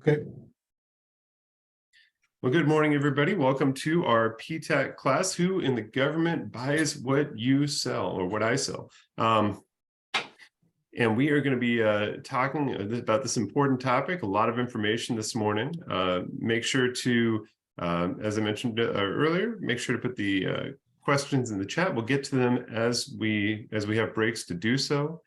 Okay. Well, good morning, everybody. Welcome to our PTAC class, Who in the Government Buys What You Sell, or What I Sell. And we are going to be talking about this important topic, a lot of information this morning. Make sure to, as I mentioned earlier, make sure to put the questions in the chat. We'll get to them as we have breaks to do so.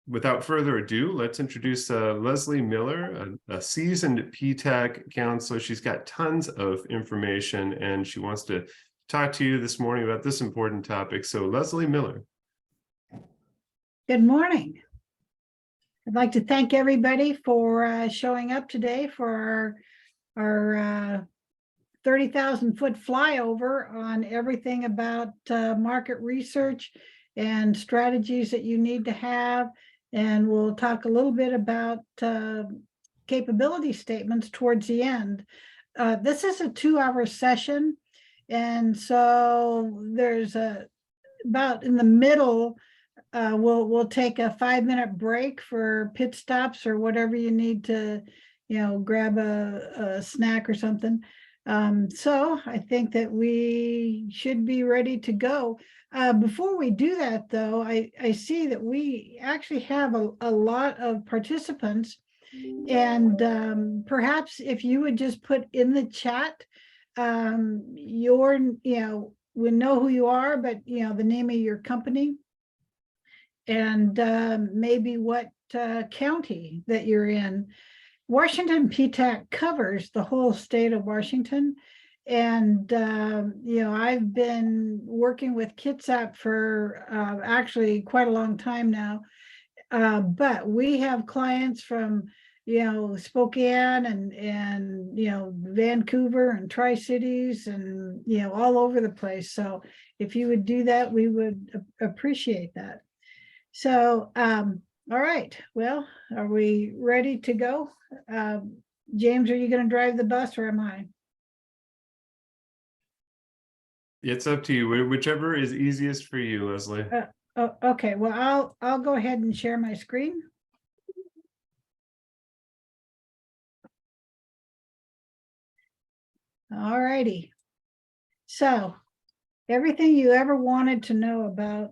Without further ado, let's introduce Leslie Miller, a seasoned PTAC counselor. She's got tons of information and she wants to talk to you this morning about this important topic. So Leslie Miller. Good morning. I'd like to thank everybody for showing up today for our 30,000-foot flyover on everything about market research and strategies that you need to have. And we'll talk a little bit about capability statements towards the end. This is a 2-hour session. And so there's about in the middle, we'll take a 5-minute break for pit stops or whatever you need to, grab a snack or something. So I think that we should be ready to go. Before we do that, though, I see that we actually have a lot of participants, and perhaps if you would just put in the chat your, we know who you are, but the name of your company and maybe what county that you're in. Washington PTAC covers the whole state of Washington. And, I've been working with Kitsap for actually quite a long time now. But we have clients from, Spokane and Vancouver and Tri-Cities and, all over the place. So if you would do that, we would appreciate that. So, all right, well, are we ready to go? James, are you going to drive the bus or am I? It's up to you, whichever is easiest for you, Leslie. Okay, well, I'll go ahead and share my screen. All righty. So everything you ever wanted to know about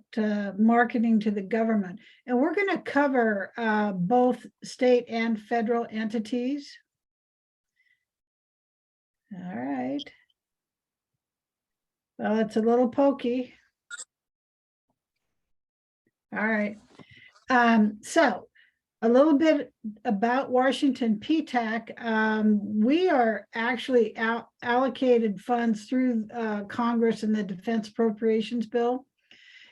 marketing to the government. And we're going to cover both state and federal entities. All right. Well, it's a little pokey. All right. So a little bit about Washington PTAC. We are actually allocated funds through Congress and the Defense Appropriations Bill.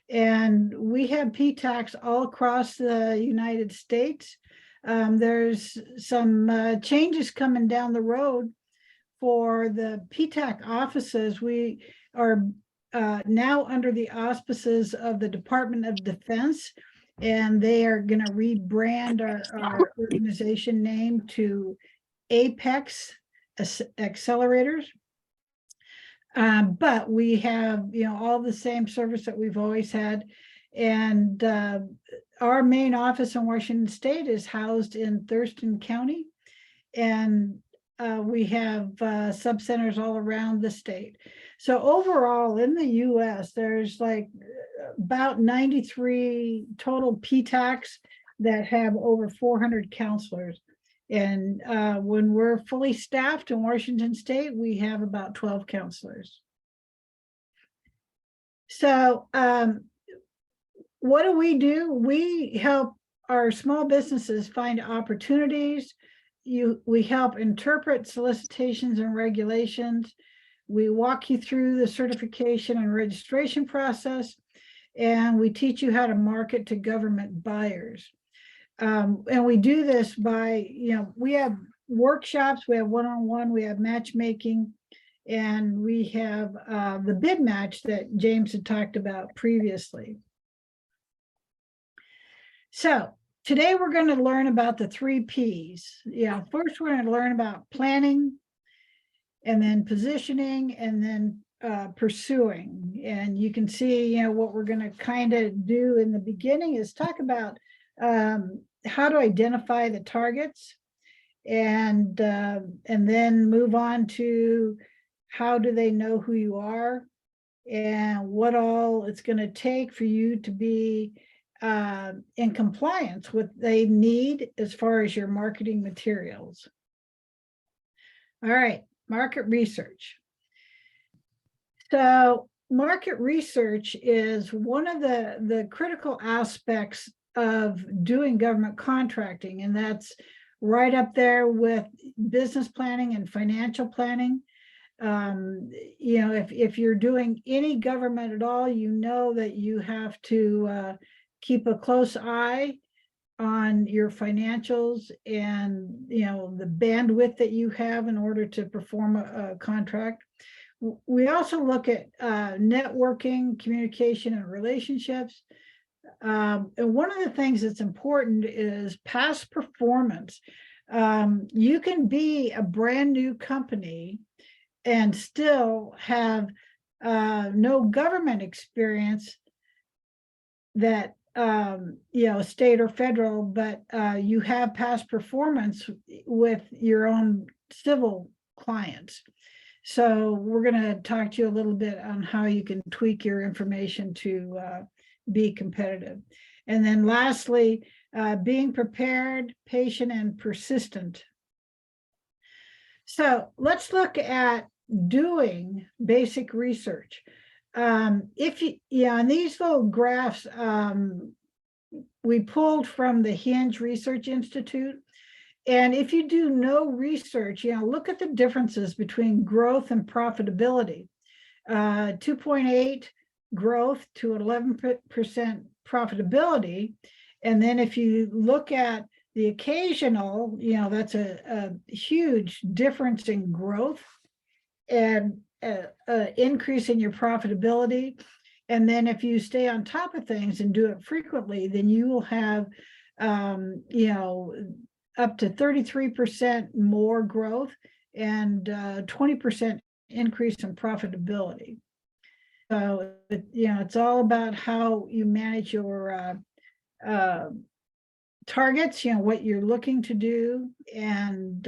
And we have PTACs all across the United States. There's some changes coming down the road for the PTAC offices. We are now under the auspices of the Department of Defense, and they are going to rebrand our organization name to Apex Accelerators. But we have, all the same service that we've always had. And our main office in Washington State is housed in Thurston County. And we have subcenters all around the state. So overall in the US, there's like about 93 total PTACs that have over 400 counselors. And when we're fully staffed in Washington State, we have about 12 counselors. So what do? We help our small businesses find opportunities. We help interpret solicitations and regulations. We walk you through the certification and registration process, and we teach you how to market to government buyers. And we do this by, we have workshops, we have one-on-one, we have matchmaking, and we have the bid match that James had talked about previously. So today we're going to learn about the 3 Ps. First we're going to learn about planning, and then positioning, and then pursuing. And you can see, what we're going to kind of do in the beginning is talk about how to identify the targets, and then move on to how do they know who you are and what all it's going to take for you to be in compliance with they need as far as your marketing materials. All right, market research. So market research is one of the critical aspects of doing government contracting, and that's right up there with business planning and financial planning. You know, if you're doing any government at all, you know that you have to keep a close eye on your financials and, you know, the bandwidth that you have in order to perform a contract. We also look at networking, communication, and relationships. And one of the things that's important is past performance. You can be a brand new company and still have no government experience that, you know, state or federal, but you have past performance with your own civil clients. So we're going to talk to you a little bit on how you can tweak your information to be competitive. And then lastly, being prepared, patient, and persistent. So let's look at doing basic research. If you, yeah, on these little graphs, we pulled from the Hinge Research Institute. And if you do no research, you know, look at the differences between growth and profitability. 2.8 growth to 11% profitability. And then if you look at the occasional, you know, that's a huge difference in growth and increase in your profitability. And then if you stay on top of things and do it frequently, then you will have, you know, up to 33% more growth and 20% increase in profitability. So, you know, it's all about how you manage your targets, you know, what you're looking to do, and,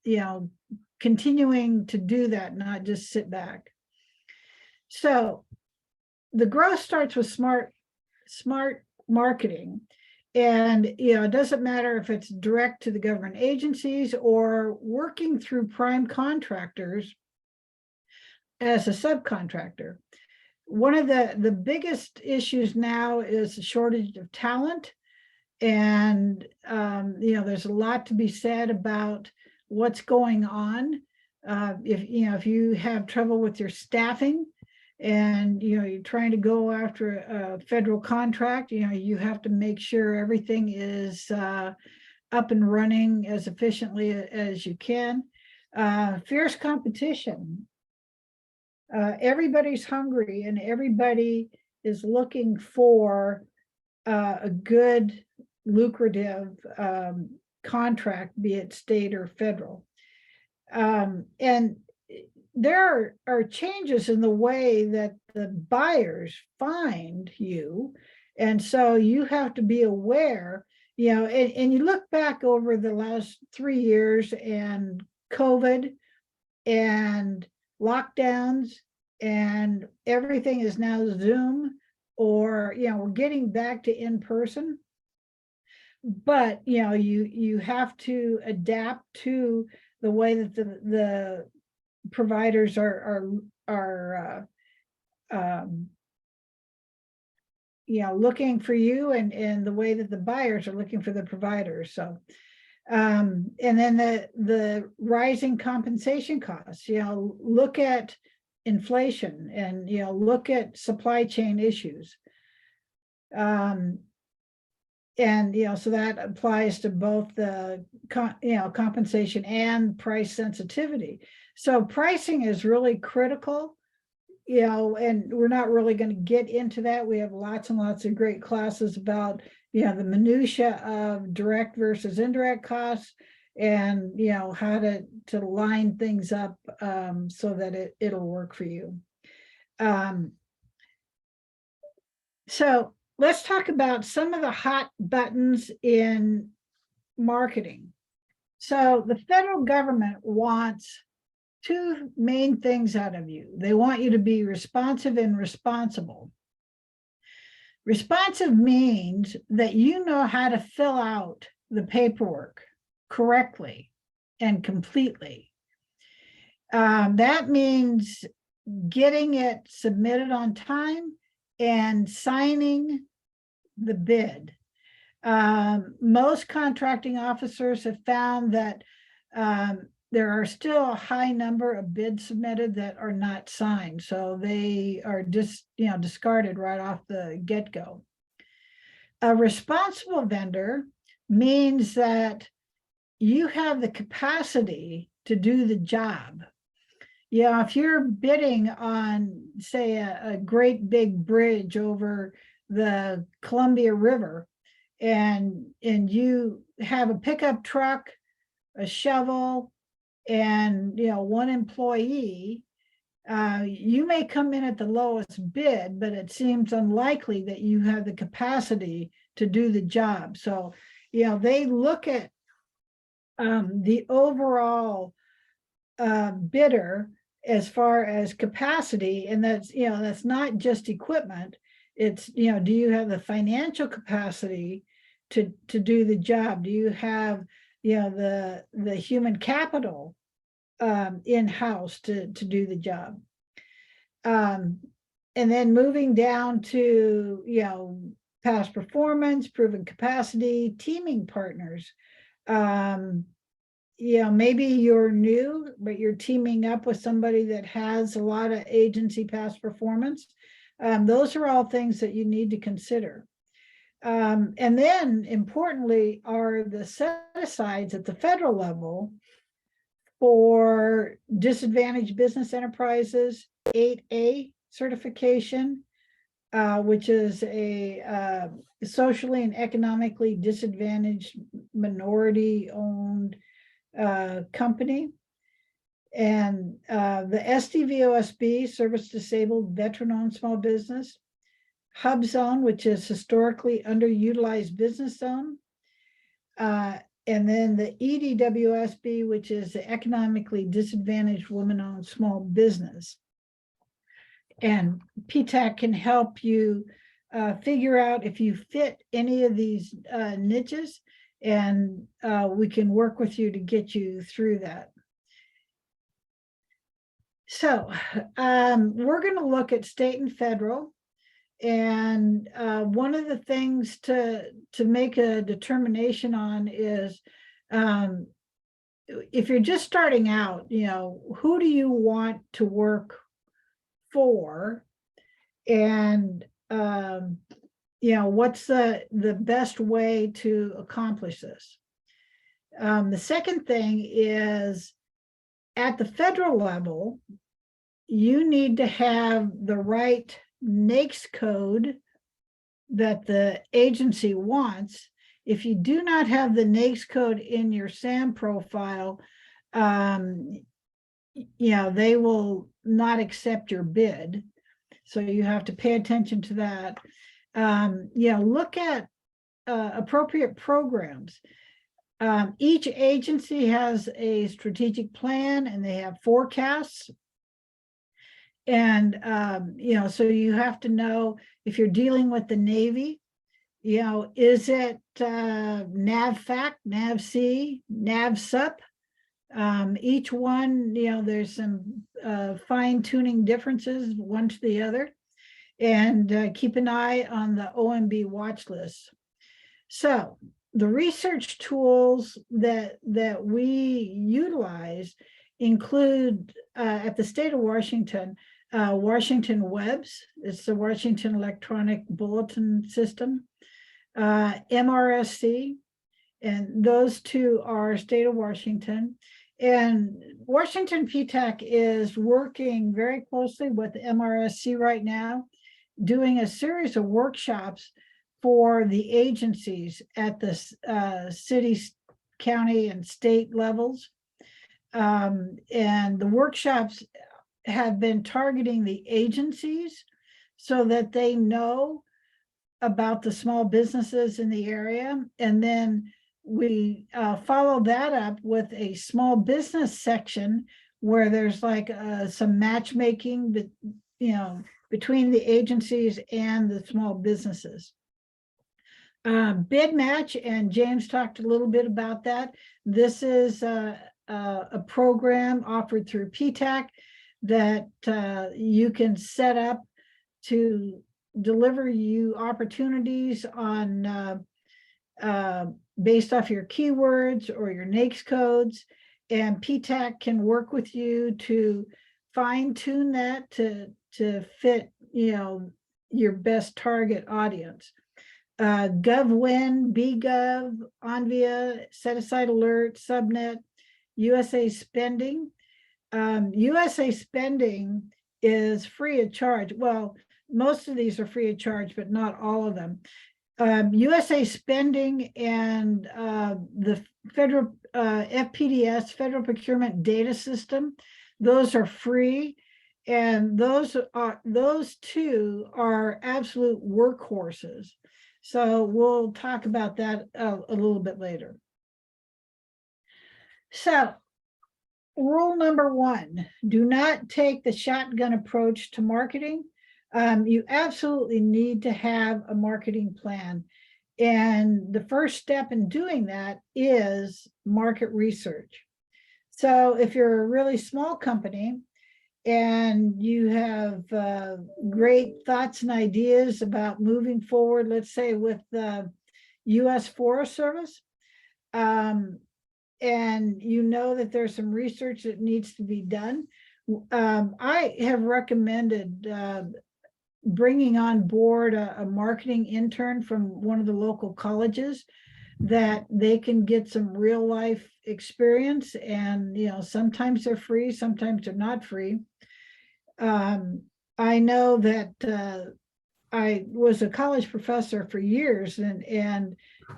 you know, continuing to do that, not just sit back. So the growth starts with smart marketing. And, you know, it doesn't matter if it's direct to the government agencies or working through prime contractors as a subcontractor. One of the biggest issues now is the shortage of talent. And, you know, there's a lot to be said about what's going on. If you have trouble with your staffing, and, you know, you're trying to go after a federal contract, you know, you have to make sure everything is up and running as efficiently as you can. Fierce competition. Everybody's hungry and everybody is looking for a good, lucrative contract, be it state or federal. And there are changes in the way that the buyers find you. And so you have to be aware, you know, and you look back over the last 3 years and COVID and lockdowns and everything is now Zoom, or, you know, we're getting back to in person. But, you know, you have to adapt to the way that the providers are you know, looking for you, and the way that the buyers are looking for the providers. So and then the rising compensation costs, you know, look at inflation and, you know, look at supply chain issues. And, you know, so that applies to both the, you know, compensation and price sensitivity. So pricing is really critical, you know, and we're not really going to get into that. We have lots and lots of great classes about, you know, the minutia of direct versus indirect costs, and, you know, how to line things up so that it'll work for you. So let's talk about some of the hot buttons in marketing. So the federal government wants two main things out of you. They want you to be responsive and responsible. Responsive means that you know how to fill out the paperwork correctly and completely. That means getting it submitted on time and signing the bid. Most contracting officers have found that there are still a high number of bids submitted that are not signed, so they are just discarded right off the get-go. A responsible vendor means that you have the capacity to do the job. If you're bidding on, say, a great big bridge over the Columbia River, and you have a pickup truck, a shovel, and one employee, you may come in at the lowest bid, but it seems unlikely that you have the capacity to do the job. So they look at the overall bidder as far as capacity, and that's not just equipment. It's do you have the financial capacity to do the job? Do you have the human capital in-house to do the job? And then moving down to past performance, proven capacity, teaming partners. Maybe you're new, but you're teaming up with somebody that has a lot of agency past performance. Those are all things that you need to consider. And then importantly are the set-asides at the federal level for disadvantaged business enterprises, 8A certification, which is a socially and economically disadvantaged minority-owned company, and the SDVOSB, Service Disabled Veteran-Owned Small Business, Hub Zone, which is historically underutilized business zone, and then the EDWSB, which is the Economically Disadvantaged Women-Owned Small Business. And PTAC can help you figure out if you fit any of these niches, and we can work with you to get you through that. So we're going to look at state and federal. And one of the things to make a determination on is if you're just starting out, who do you want to work for? And what's the best way to accomplish this? The second thing is, at the federal level, you need to have the right NAICS code that the agency wants. If you do not have the NAICS code in your SAM profile, they will not accept your bid. So you have to pay attention to that. Look at appropriate programs. Each agency has a strategic plan and they have forecasts. And, so you have to know if you're dealing with the Navy, is it NAVFAC, NAVC, NAVSUP? Each one, there's some fine tuning differences one to the other, and keep an eye on the OMB watch list. So the research tools that we utilize include at the state of Washington, Washington Webs, it's the Washington Electronic Bulletin System, MRSC, and those two are state of Washington. And Washington PTAC is working very closely with MRSC right now, doing a series of workshops for the agencies at the city, county, and state levels. And the workshops have been targeting the agencies so that they know about the small businesses in the area. And then we follow that up with a small business section where there's like some matchmaking, but between the agencies and the small businesses. Bid match, and James talked a little bit about that. This is a program offered through PTAC that you can set up to deliver you opportunities on based off your keywords or your NAICS codes, and PTAC can work with you to fine tune that to fit your best target audience. GovWin, BGov, Onvia, Set Aside Alert, Subnet, USA Spending. USA Spending is free of charge. Well, most of these are free of charge, but not all of them. USA Spending and the federal FPDS, Federal Procurement Data System, those are free. And those two are absolute workhorses. So we'll talk about that a little bit later. So rule number 1, do not take the shotgun approach to marketing. You absolutely need to have a marketing plan. And the first step in doing that is market research. So if you're a really small company and you have great thoughts and ideas about moving forward, let's say with the U.S. Forest Service, and you know that there's some research that needs to be done, I have recommended bringing on board a marketing intern from one of the local colleges that they can get some real life experience. And sometimes they're free, sometimes they're not free. I know that I was a college professor for years, and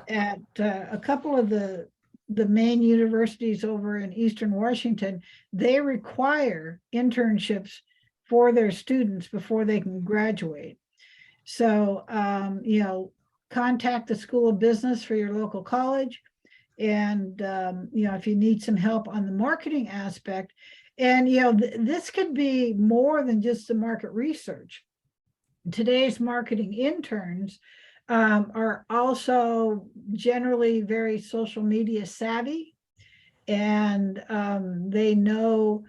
at a couple of the main universities over in Eastern Washington, they require internships for their students before they can graduate. So, contact the School of Business for your local college. And, if you need some help on the marketing aspect, and, this could be more than just the market research. Today's marketing interns are also generally very social media savvy, and they know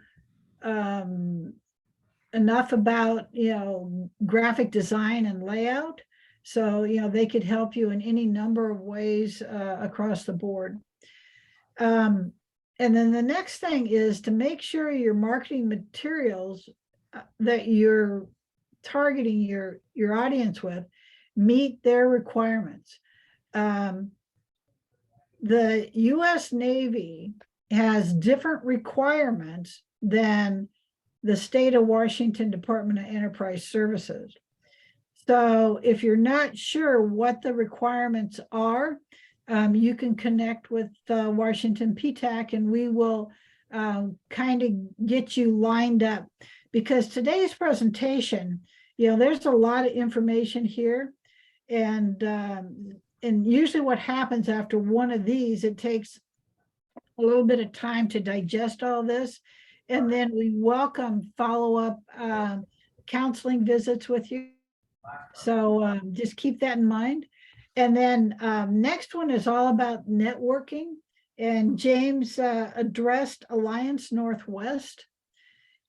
enough about graphic design and layout, so they could help you in any number of ways across the board. And then the next thing is to make sure your marketing materials that you're targeting your audience with meet their requirements. The U.S. Navy has different requirements than the state of Washington Department of Enterprise Services. So if you're not sure what the requirements are, you can connect with Washington PTAC, and we will kind of get you lined up, because today's presentation, there's a lot of information here, and usually what happens after one of these, it takes a little bit of time to digest all this, and then we welcome follow-up counseling visits with you. So just keep that in mind. And then next one is all about networking. And James addressed Alliance Northwest.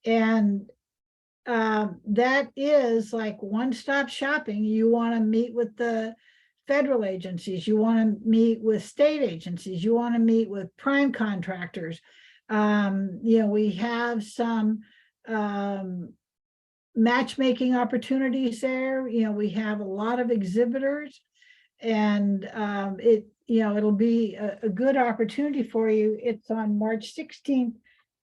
And that is like one-stop shopping. You want to meet with the federal agencies. You want to meet with state agencies. You want to meet with prime contractors. We have some matchmaking opportunities there. We have a lot of exhibitors, and it'll be a good opportunity for you. It's on March 16th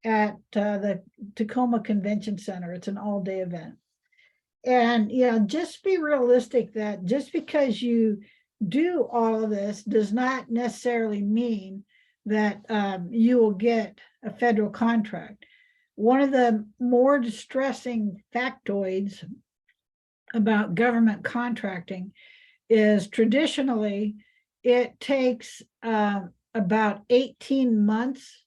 at the Tacoma Convention Center. It's an all-day event. And just be realistic that just because you do all of this does not necessarily mean that you will get a federal contract. One of the more distressing factoids about government contracting is traditionally it takes about 18 months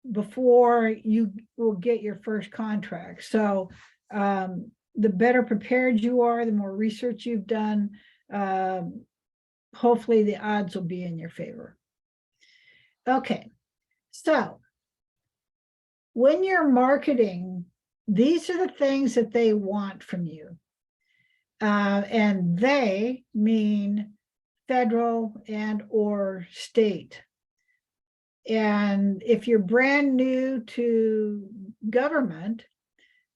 before you will get your first contract. So the better prepared you are, the more research you've done, hopefully the odds will be in your favor. Okay, so when you're marketing, these are the things that they want from you. And they mean federal and or state. And if you're brand new to government,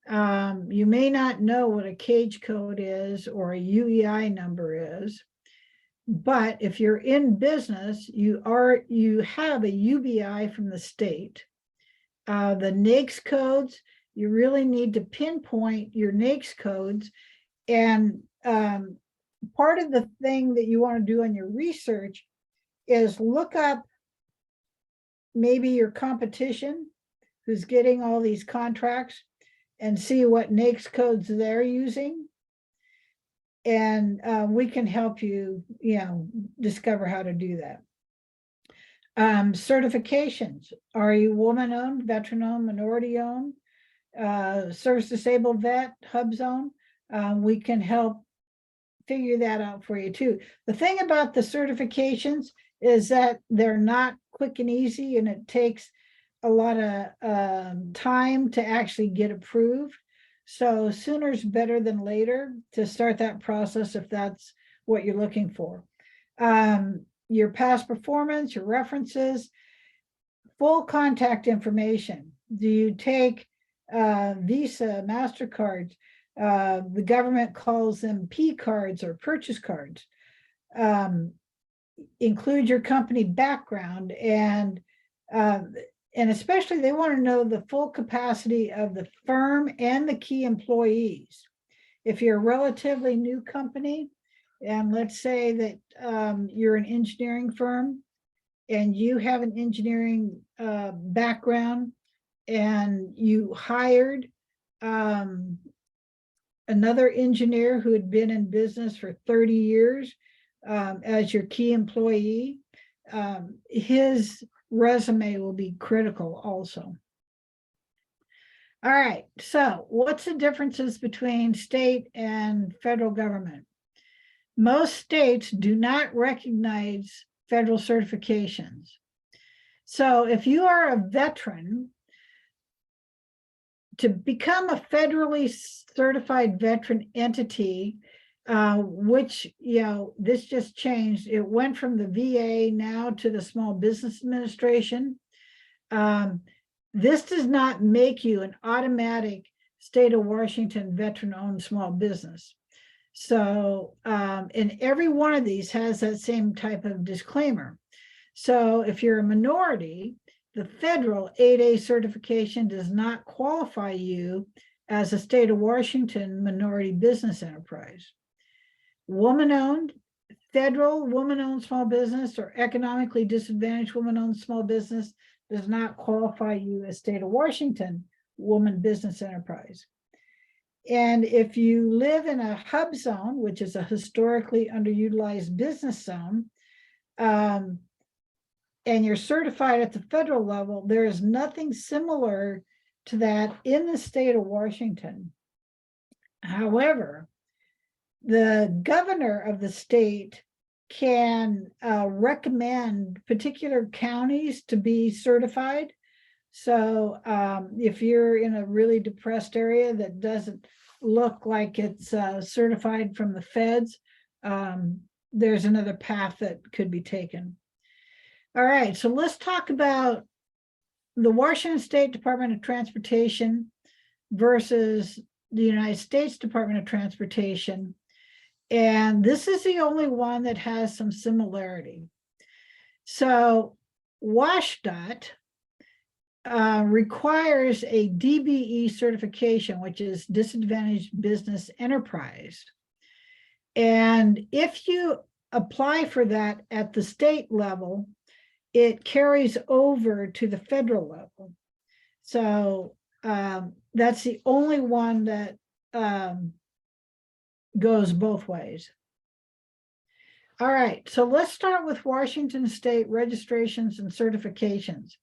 you may not know what a cage code is or a UEI number is. But if you're in business, you have a UBI from the state. The NAICS codes, you really need to pinpoint your NAICS codes. And part of the thing that you want to do in your research is look up maybe your competition who's getting all these contracts and see what NAICS codes they're using. And we can help you, discover how to do that. Certifications. Are you woman-owned, veteran-owned, minority-owned, service-disabled vet, hub zone? We can help figure that out for you too. The thing about the certifications is that they're not quick and easy, and it takes a lot of time to actually get approved. So sooner is better than later to start that process if that's what you're looking for. Your past performance, your references, full contact information. Do you take Visa, MasterCard? The government calls them P cards or purchase cards. Include your company background, and especially they want to know the full capacity of the firm and the key employees. If you're a relatively new company, and let's say that you're an engineering firm and you have an engineering background and you hired another engineer who had been in business for 30 years as your key employee, his resume will be critical also. All right, so what's the differences between state and federal government? Most states do not recognize federal certifications. So if you are a veteran, to become a federally certified veteran entity, which, this just changed. It went from the VA now to the Small Business Administration. This does not make you an automatic state of Washington veteran-owned small business. So, and every one of these has that same type of disclaimer. So if you're a minority, the federal 8A certification does not qualify you as a state of Washington minority business enterprise. Woman-owned, federal woman-owned small business or economically disadvantaged woman-owned small business does not qualify you as state of Washington woman business enterprise. And if you live in a hub zone, which is a historically underutilized business zone, and you're certified at the federal level, there is nothing similar to that in the state of Washington. However, the governor of the state can recommend particular counties to be certified. So if you're in a really depressed area that doesn't look like it's certified from the feds, there's another path that could be taken. All right, so let's talk about the Washington State Department of Transportation versus the United States Department of Transportation. And this is the only one that has some similarity. So WashDOT requires a DBE certification, which is Disadvantaged Business Enterprise. And if you apply for that at the state level, it carries over to the federal level. So that's the only one that goes both ways. All right, so let's start with Washington State registrations and certifications.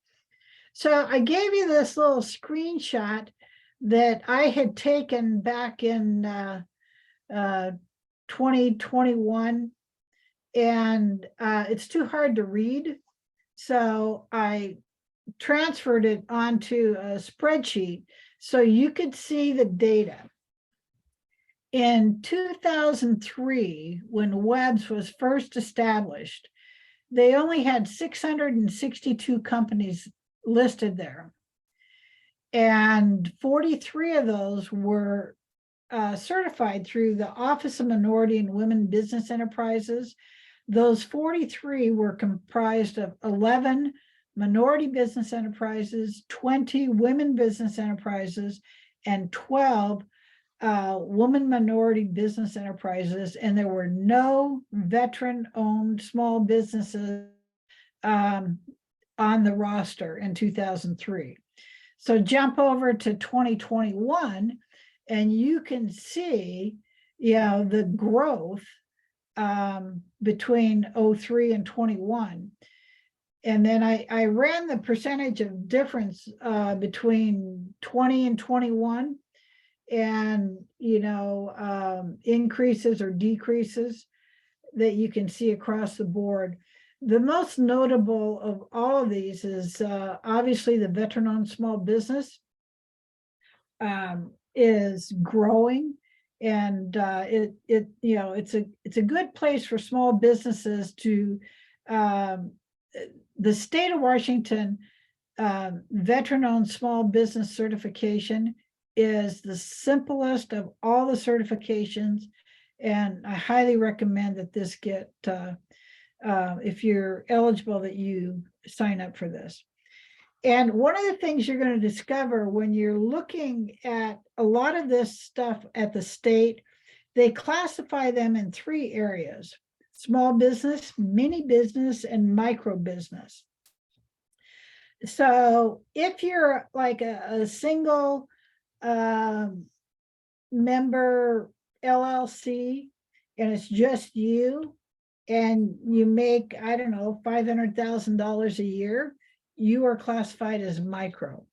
So I gave you this little screenshot that I had taken back in 2021, and it's too hard to read. So I transferred it onto a spreadsheet so you could see the data. In 2003, when Webb's was first established, they only had 662 companies listed there. And 43 of those were certified through the Office of Minority and Women Business Enterprises. Those 43 were comprised of 11 minority business enterprises, 20 women business enterprises, and 12 woman minority business enterprises, and there were no veteran-owned small businesses on the roster in 2003. So jump over to 2021, and you can see, the growth between 03 and 21. And then I ran the percentage of difference between 20 and 21, and increases or decreases that you can see across the board. The most notable of all of these is obviously the veteran-owned small business is growing, and it's a good place for small businesses to. The state of Washington veteran-owned small business certification is the simplest of all the certifications, and I highly recommend that this get, if you're eligible, that you sign up for this. And one of the things you're going to discover when you're looking at a lot of this stuff at the state, they classify them in 3 areas: small business, mini business, and micro business. So if you're like a single member LLC and it's just you, and you make, I don't know, $500,000 a year, you are classified as micro.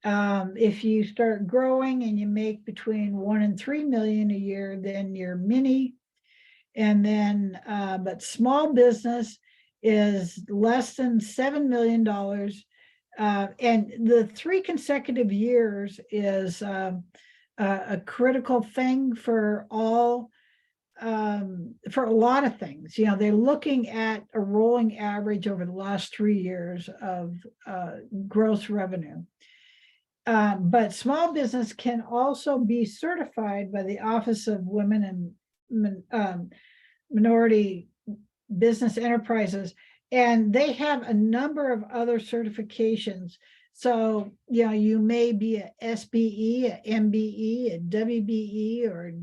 If you start growing and you make between 1 and 3 million a year, then you're mini. And then, but small business is less than $7 million. And the 3 consecutive years is a critical thing for all, for a lot of things. They're looking at a rolling average over the last 3 years of gross revenue. But small business can also be certified by the Office of Women and Minority Business Enterprises, and they have a number of other certifications. So, you may be a SBE, a MBE, a WBE, or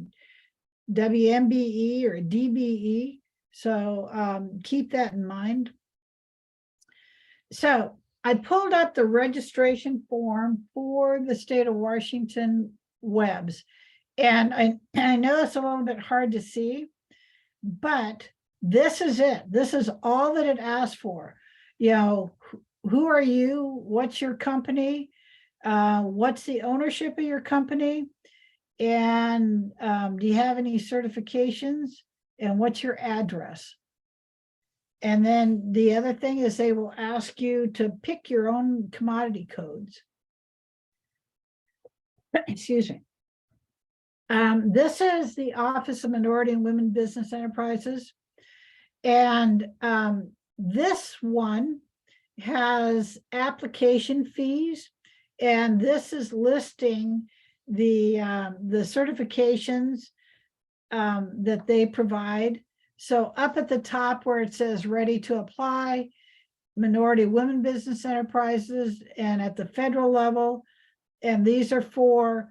WMBE, or a DBE. So keep that in mind. So I pulled up the registration form for the state of Washington Webb's, and I know it's a little bit hard to see, but this is it. This is all that it asks for. Who are you? What's your company? What's the ownership of your company? And do you have any certifications? And what's your address? And then the other thing is they will ask you to pick your own commodity codes. Excuse me. This is the Office of Minority and Women Business Enterprises. And this one has application fees, and this is listing the certifications that they provide. So up at the top where it says ready to apply, minority women business enterprises, and at the federal level, and these are for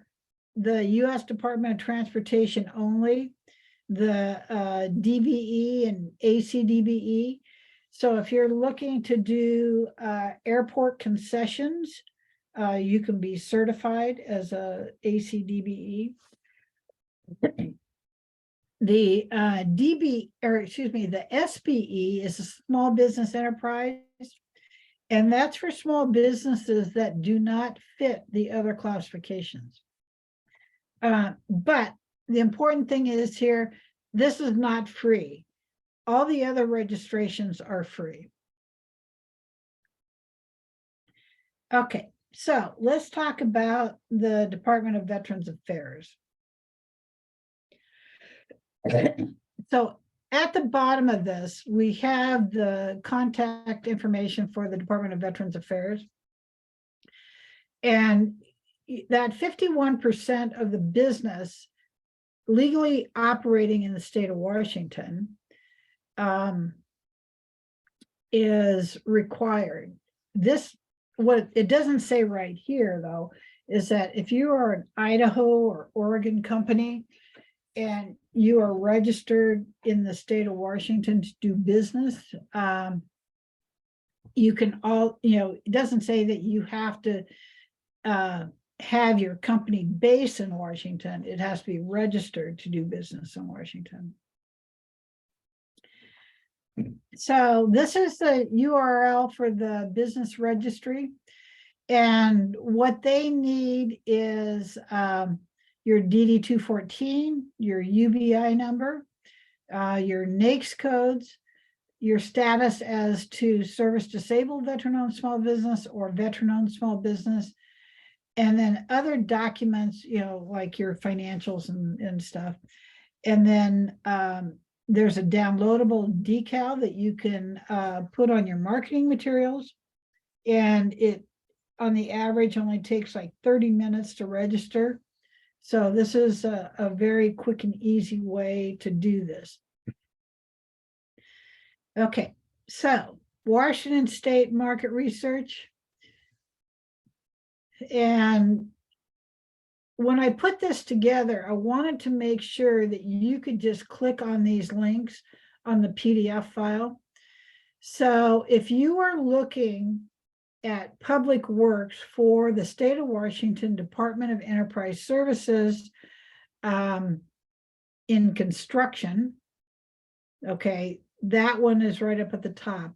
the U.S. Department of Transportation only, the DBE and ACDBE. So if you're looking to do airport concessions, you can be certified as a ACDBE. The the SBE is a small business enterprise. And that's for small businesses that do not fit the other classifications. But the important thing is here, this is not free. All the other registrations are free. Okay, so let's talk about the Department of Veterans Affairs. So at the bottom of this, we have the contact information for the Department of Veterans Affairs. And that 51% of the business legally operating in the state of Washington is required. What it doesn't say right here, though, is that if you are an Idaho or Oregon company and you are registered in the state of Washington to do business, you can it doesn't say that you have to have your company based in Washington. It has to be registered to do business in Washington. So this is the URL for the business registry. And what they need is your DD-214, your UBI number, your NAICS codes, your status as to service disabled veteran-owned small business or veteran-owned small business, and then other documents, like your financials and stuff. And then there's a downloadable decal that you can put on your marketing materials. And it, on the average, only takes like 30 minutes to register. So this is a very quick and easy way to do this. Okay, so Washington State Market Research. And when I put this together, I wanted to make sure that you could just click on these links on the PDF file. So if you are looking at Public Works for the state of Washington Department of Enterprise Services in construction, okay, that one is right up at the top.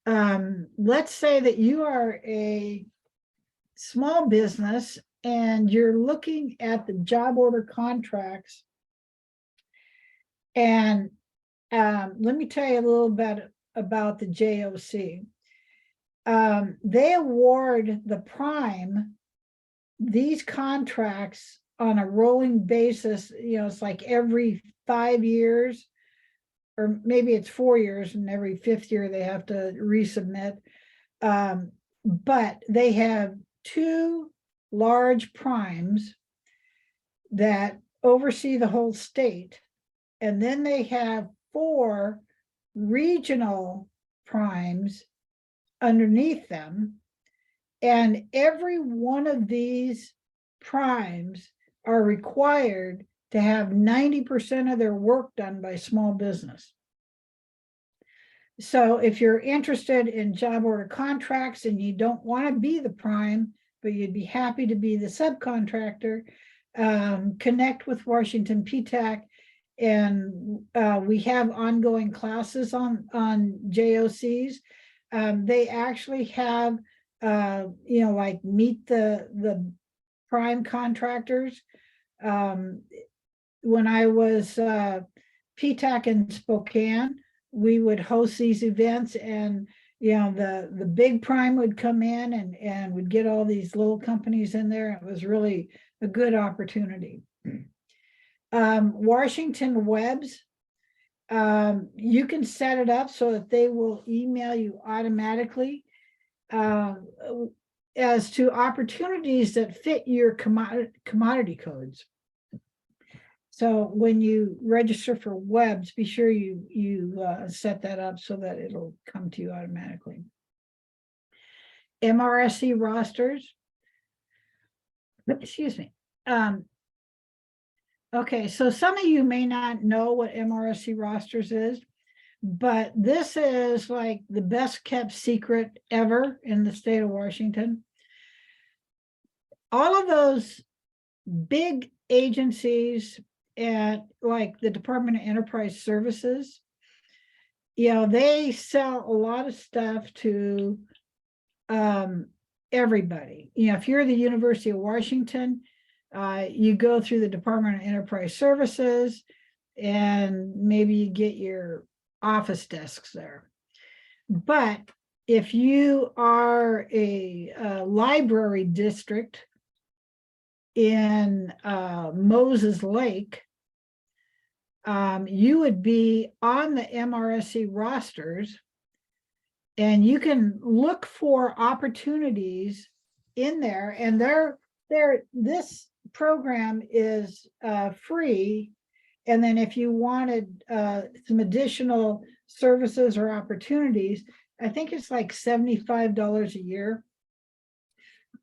Let's say that you are a small business and you're looking at the job order contracts. And let me tell you a little bit about the JOC. They award the prime these contracts on a rolling basis. It's like every 5 years, or maybe it's 4 years, and every 5th year they have to resubmit. But they have 2 large primes that oversee the whole state. And then they have 4 regional primes underneath them. And every one of these primes are required to have 90% of their work done by small business. So if you're interested in job order contracts and you don't want to be the prime, but you'd be happy to be the subcontractor, connect with Washington PTAC, and we have ongoing classes on JOCs. They actually have, like meet the prime contractors. When I was PTAC in Spokane, we would host these events, and the big prime would come in and would get all these little companies in there. It was really a good opportunity. Washington Webs, you can set it up so that they will email you automatically as to opportunities that fit your commodity codes. So when you register for Webs, be sure you set that up so that it'll come to you automatically. MRSC rosters. Excuse me. Okay, so some of you may not know what MRSC rosters is, but this is like the best kept secret ever in the state of Washington. All of those big agencies at like the Department of Enterprise Services, they sell a lot of stuff to everybody. If you're the University of Washington, you go through the Department of Enterprise Services, and maybe you get your office desks there. But if you are a library district in Moses Lake, you would be on the MRSC rosters, and you can look for opportunities in there. And this program is free. And then if you wanted some additional services or opportunities, I think it's like $75 a year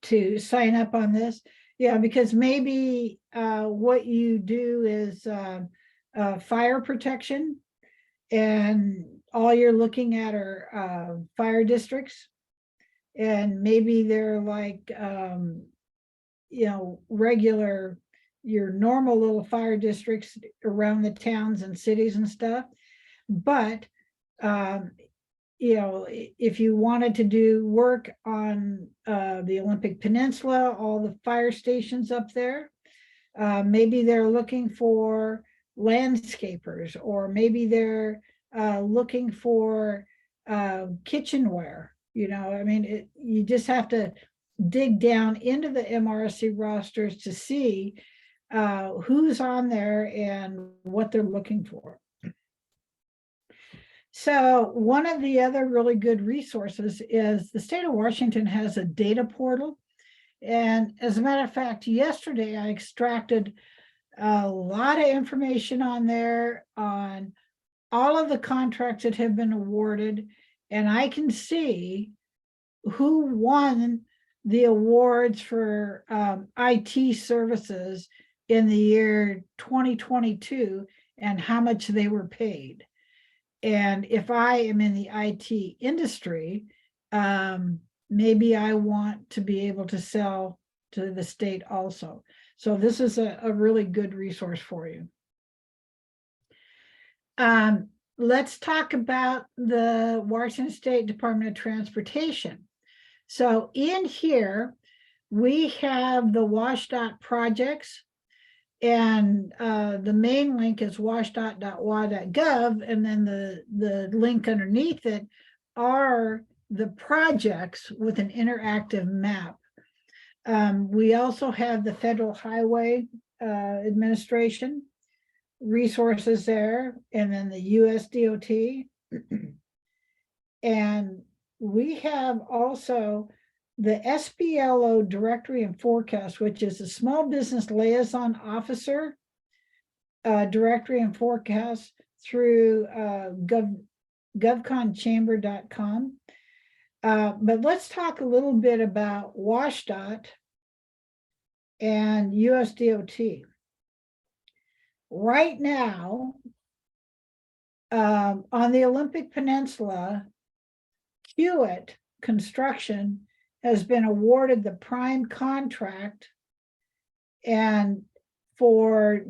to sign up on this. Yeah, because maybe what you do is fire protection, and all you're looking at are fire districts, and maybe they're like regular, your normal little fire districts around the towns and cities and stuff. But if you wanted to do work on the Olympic Peninsula, all the fire stations up there, maybe they're looking for landscapers, or maybe they're looking for kitchenware. You just have to dig down into the MRSC rosters to see who's on there and what they're looking for. So one of the other really good resources is the state of Washington has a data portal. And as a matter of fact, yesterday I extracted a lot of information on there on all of the contracts that have been awarded. And I can see who won the awards for IT services in the year 2022 and how much they were paid. And if I am in the IT industry, maybe I want to be able to sell to the state also. So this is a really good resource for you. Let's talk about the Washington State Department of Transportation. So in here, we have the WashDOT projects, and the main link is washdot.wa.gov, and then the link underneath it are the projects with an interactive map. We also have the Federal Highway Administration resources there, and then the US DOT. And we have also the SBLO Directory and Forecast, which is a Small Business Liaison Officer Directory and Forecast through govconchamber.com. But let's talk a little bit about WashDOT and USDOT. Right now, on the Olympic Peninsula, Hewitt Construction has been awarded the prime contract and for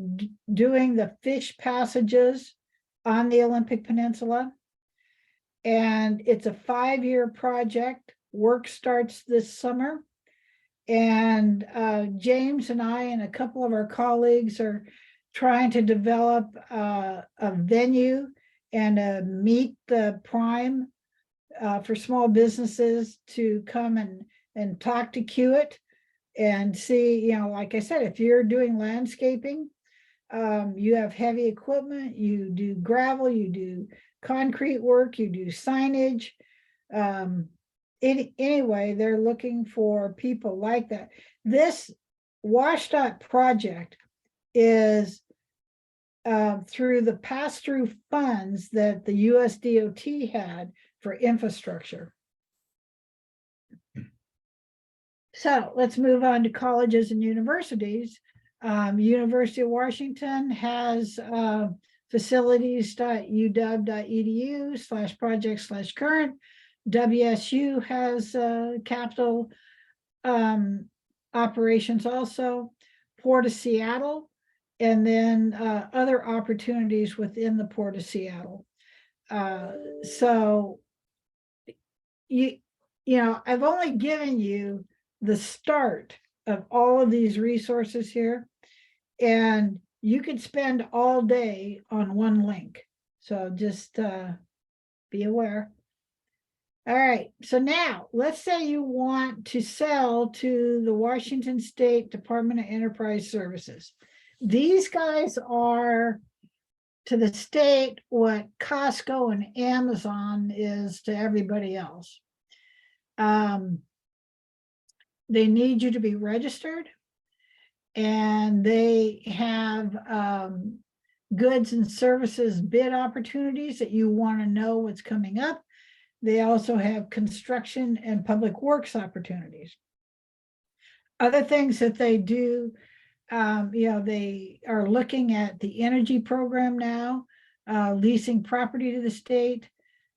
doing the fish passages on the Olympic Peninsula. And it's a 5-year project. Work starts this summer. And James and I and a couple of our colleagues are trying to develop a venue and meet the prime for small businesses to come and talk to Hewitt and see, like I said, if you're doing landscaping, you have heavy equipment, you do gravel, you do concrete work, you do signage. Anyway, they're looking for people like that. This WashDOT project is through the pass-through funds that the US DOT had for infrastructure. So let's move on to colleges and universities. University of Washington has facilities.uw.edu/project/current. WSU has capital operations also. Port of Seattle and then other opportunities within the Port of Seattle. So you know, I've only given you the start of all of these resources here, and you could spend all day on one link. So just be aware. All right, so now let's say you want to sell to the Washington State Department of Enterprise Services. These guys are to the state what Costco and Amazon is to everybody else. They need you to be registered, and they have goods and services bid opportunities that you want to know what's coming up. They also have construction and public works opportunities. Other things that they do, you know, they are looking at the energy program now, leasing property to the state.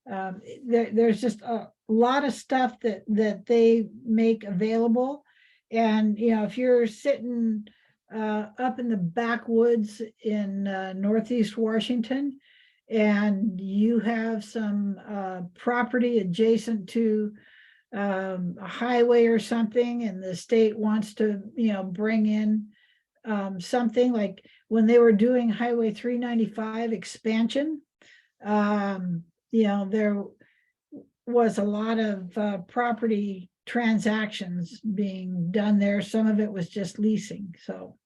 There's just a lot of stuff that they make available. And, you know, if you're sitting up in the backwoods in Northeast Washington, and you have some property adjacent to a highway or something, and the state wants to, you know, bring in something like when they were doing Highway 395 expansion, you know, there was a lot of property transactions being done there. Some of it was just leasing. So,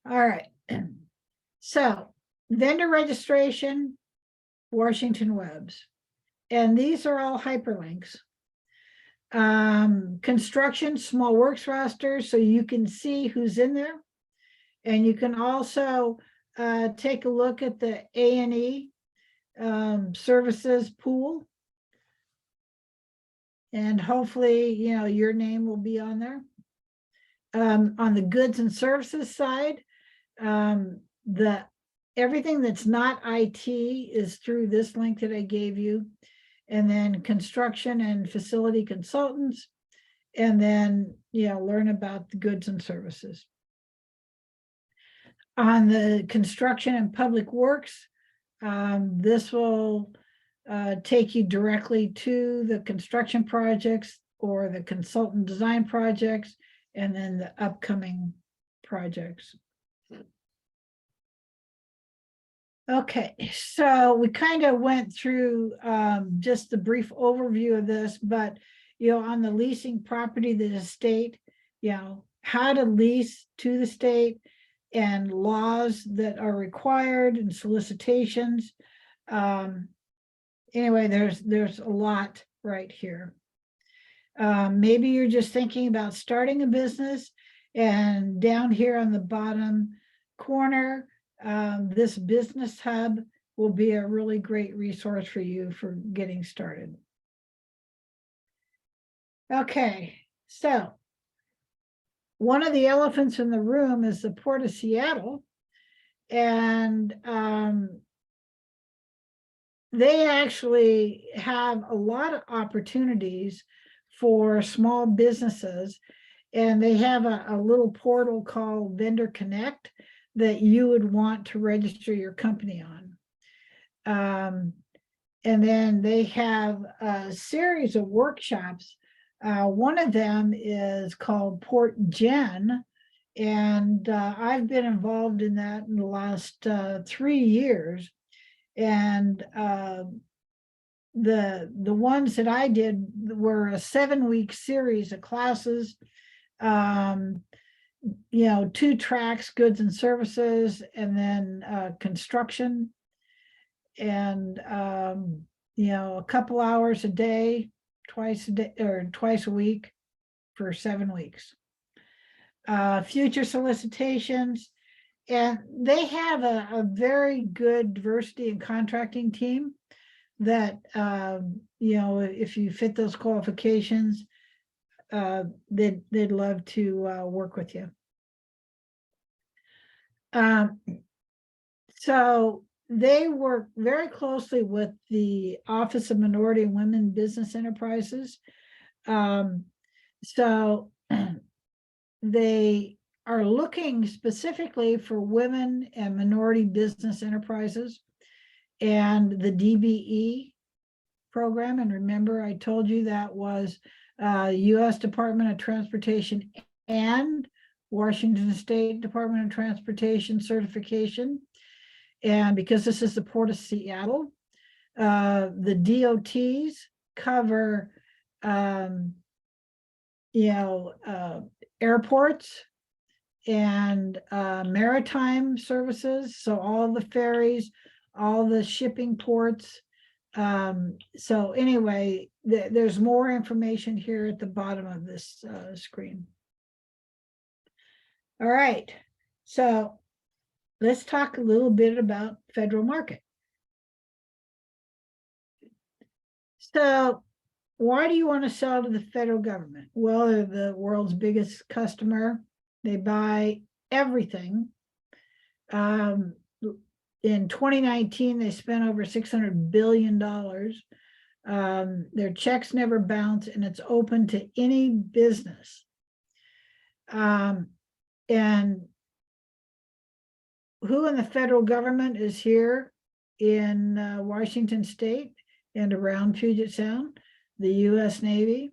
all right. So, vendor registration, Washington Webs. And these are all hyperlinks. Construction, small works roster, so you can see who's in there. And you can also take a look at the A&E services pool. And hopefully, you know, your name will be on there. On the goods and services side, everything that's not IT is through this link that I gave you. And then construction and facility consultants, and then, you know, learn about the goods and services. On the construction and public works, this will take you directly to the construction projects or the consultant design projects, and then the upcoming projects. Okay, so we kind of went through just the brief overview of this, but, you know, on the leasing property to the state, you know, how to lease to the state and laws that are required and solicitations. Anyway, there's a lot right here. Maybe you're just thinking about starting a business, and down here on the bottom corner, this business hub will be a really great resource for you for getting started. Okay, so one of the elephants in the room is the Port of Seattle, and they actually have a lot of opportunities for small businesses, and they have a little portal called Vendor Connect that you would want to register your company on. And then they have a series of workshops. One of them is called Port Gen, and I've been involved in that in the last 3 years. And the ones that I did were a 7-week series of classes. You know, 2 tracks, goods and services, and then construction, and you know, a couple hours a day, twice a week for 7 weeks. Future solicitations, and they have a very good diversity and contracting team that, you know, if you fit those qualifications, they'd love to work with you. So they work very closely with the Office of Minority and Women Business Enterprises. So they are looking specifically for women and minority business enterprises and the DBE program. And remember, I told you that was U.S. Department of Transportation and Washington State Department of Transportation certification. And because this is the Port of Seattle, the DOTs cover, airports and maritime services. So all the ferries, all the shipping ports. So anyway, there's more information here at the bottom of this screen. All right, so let's talk a little bit about federal market. So why do you want to sell to the federal government? Well, they're the world's biggest customer. They buy everything. In 2019, they spent over $600 billion. Their checks never bounce, and it's open to any business. And who in the federal government is here in Washington State and around Puget Sound? The U.S. Navy,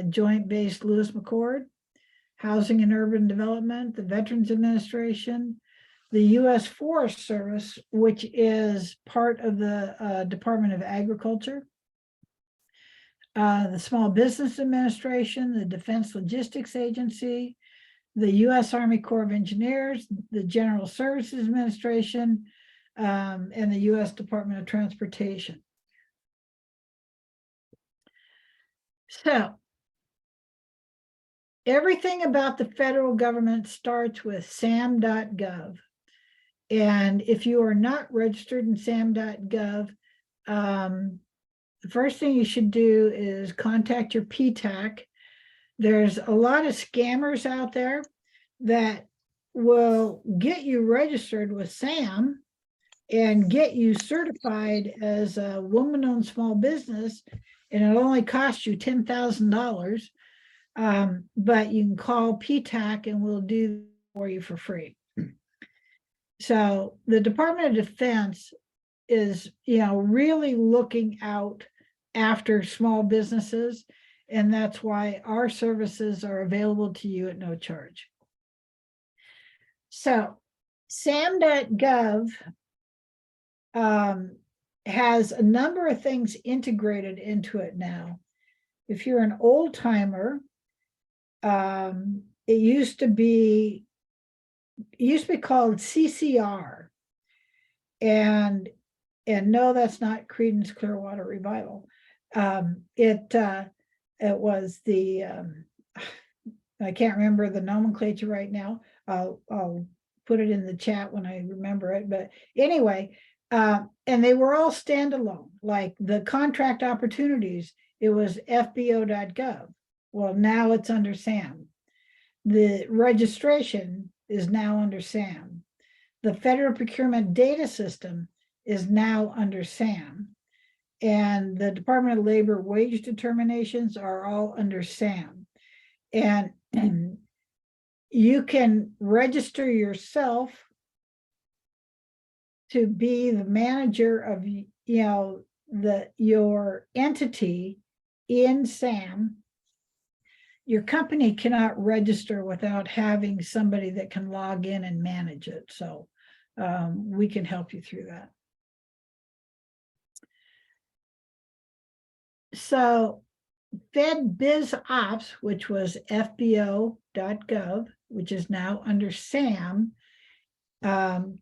Joint Base Lewis McChord, Housing and Urban Development, the Veterans Administration, the U.S. Forest Service, which is part of the Department of Agriculture, the Small Business Administration, the Defense Logistics Agency, the U.S. Army Corps of Engineers, the General Services Administration, and the U.S. Department of Transportation. So everything about the federal government starts with sam.gov. And if you are not registered in sam.gov, the first thing you should do is contact your PTAC. There's a lot of scammers out there that will get you registered with SAM and get you certified as a woman-owned small business, and it'll only cost you $10,000. But you can call PTAC and we'll do it for you for free. So the Department of Defense is, really looking out after small businesses, and that's why our services are available to you at no charge. So sam.gov has a number of things integrated into it now. If you're an old timer, it used to be called CCR, and no, that's not Creedence Clearwater Revival. It was the I can't remember the nomenclature right now. I'll put it in the chat when I remember it. But anyway, and they were all standalone, like the contract opportunities. It was fbo.gov. Well, now it's under SAM. The registration is now under SAM. The Federal Procurement Data System is now under SAM. And the Department of Labor wage determinations are all under SAM. And you can register yourself to be the manager of your entity in SAM. Your company cannot register without having somebody that can log in and manage it. So we can help you through that. So FedBizOps, which was fbo.gov, which is now under SAM, can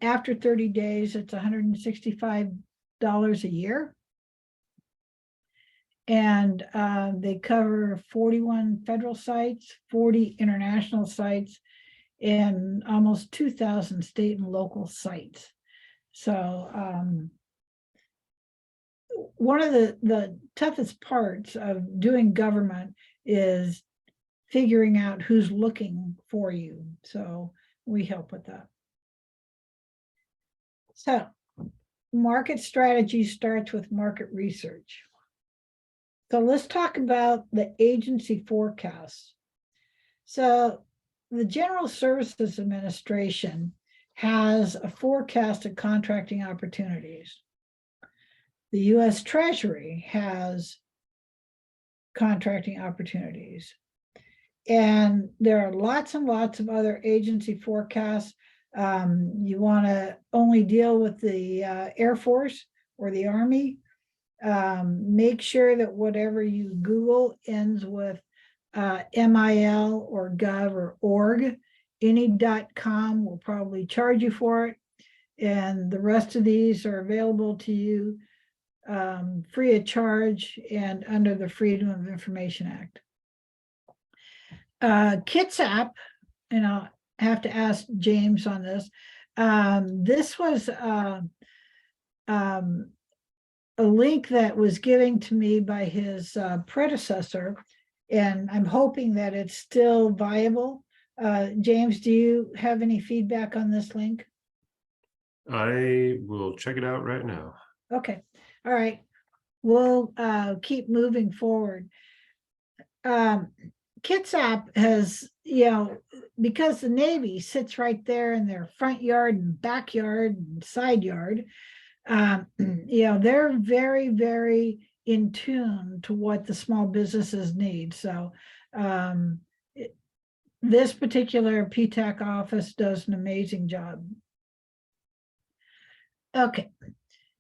after 30 days, it's $165 a year. And they cover 41 federal sites, 40 international sites, and almost 2,000 state and local sites. So one of the toughest parts of doing government is figuring out who's looking for you. So we help with that. So market strategy starts with market research. So let's talk about the agency forecasts. So the General Services Administration has a forecast of contracting opportunities. The U.S. Treasury has contracting opportunities. And there are lots and lots of other agency forecasts. You want to only deal with the Air Force or the Army. Make sure that whatever you Google ends with MIL or gov or org. Any .com will probably charge you for it. And the rest of these are available to you free of charge and under the Freedom of Information Act. Kitsap, and I'll have to ask James on this. This was a link that was given to me by his predecessor, and I'm hoping that it's still viable. James, do you have any feedback on this link? I will check it out right now. Okay, all right. We'll keep moving forward. Kitsap has, because the Navy sits right there in their front yard and backyard and side yard, they're very, very in tune to what the small businesses need. So this particular PTAC office does an amazing job. Okay,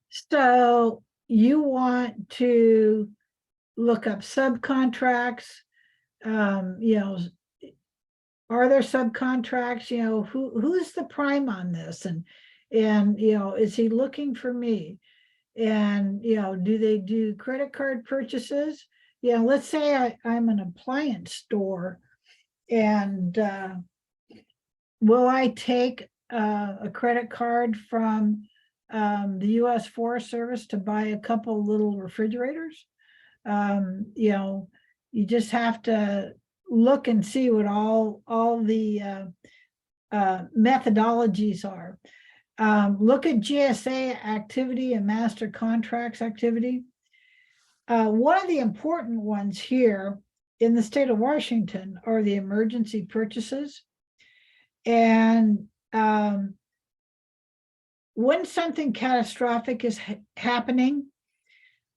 so you want to look up subcontracts. Are there subcontracts? Who's the prime on this, and is he looking for me? And do they do credit card purchases? Let's say I'm an appliance store, and will I take a credit card from the U.S. Forest Service to buy a couple little refrigerators? You just have to look and see what all the methodologies are. Look at GSA activity and master contracts activity. One of the important ones here in the state of Washington are the emergency purchases. And when something catastrophic is happening,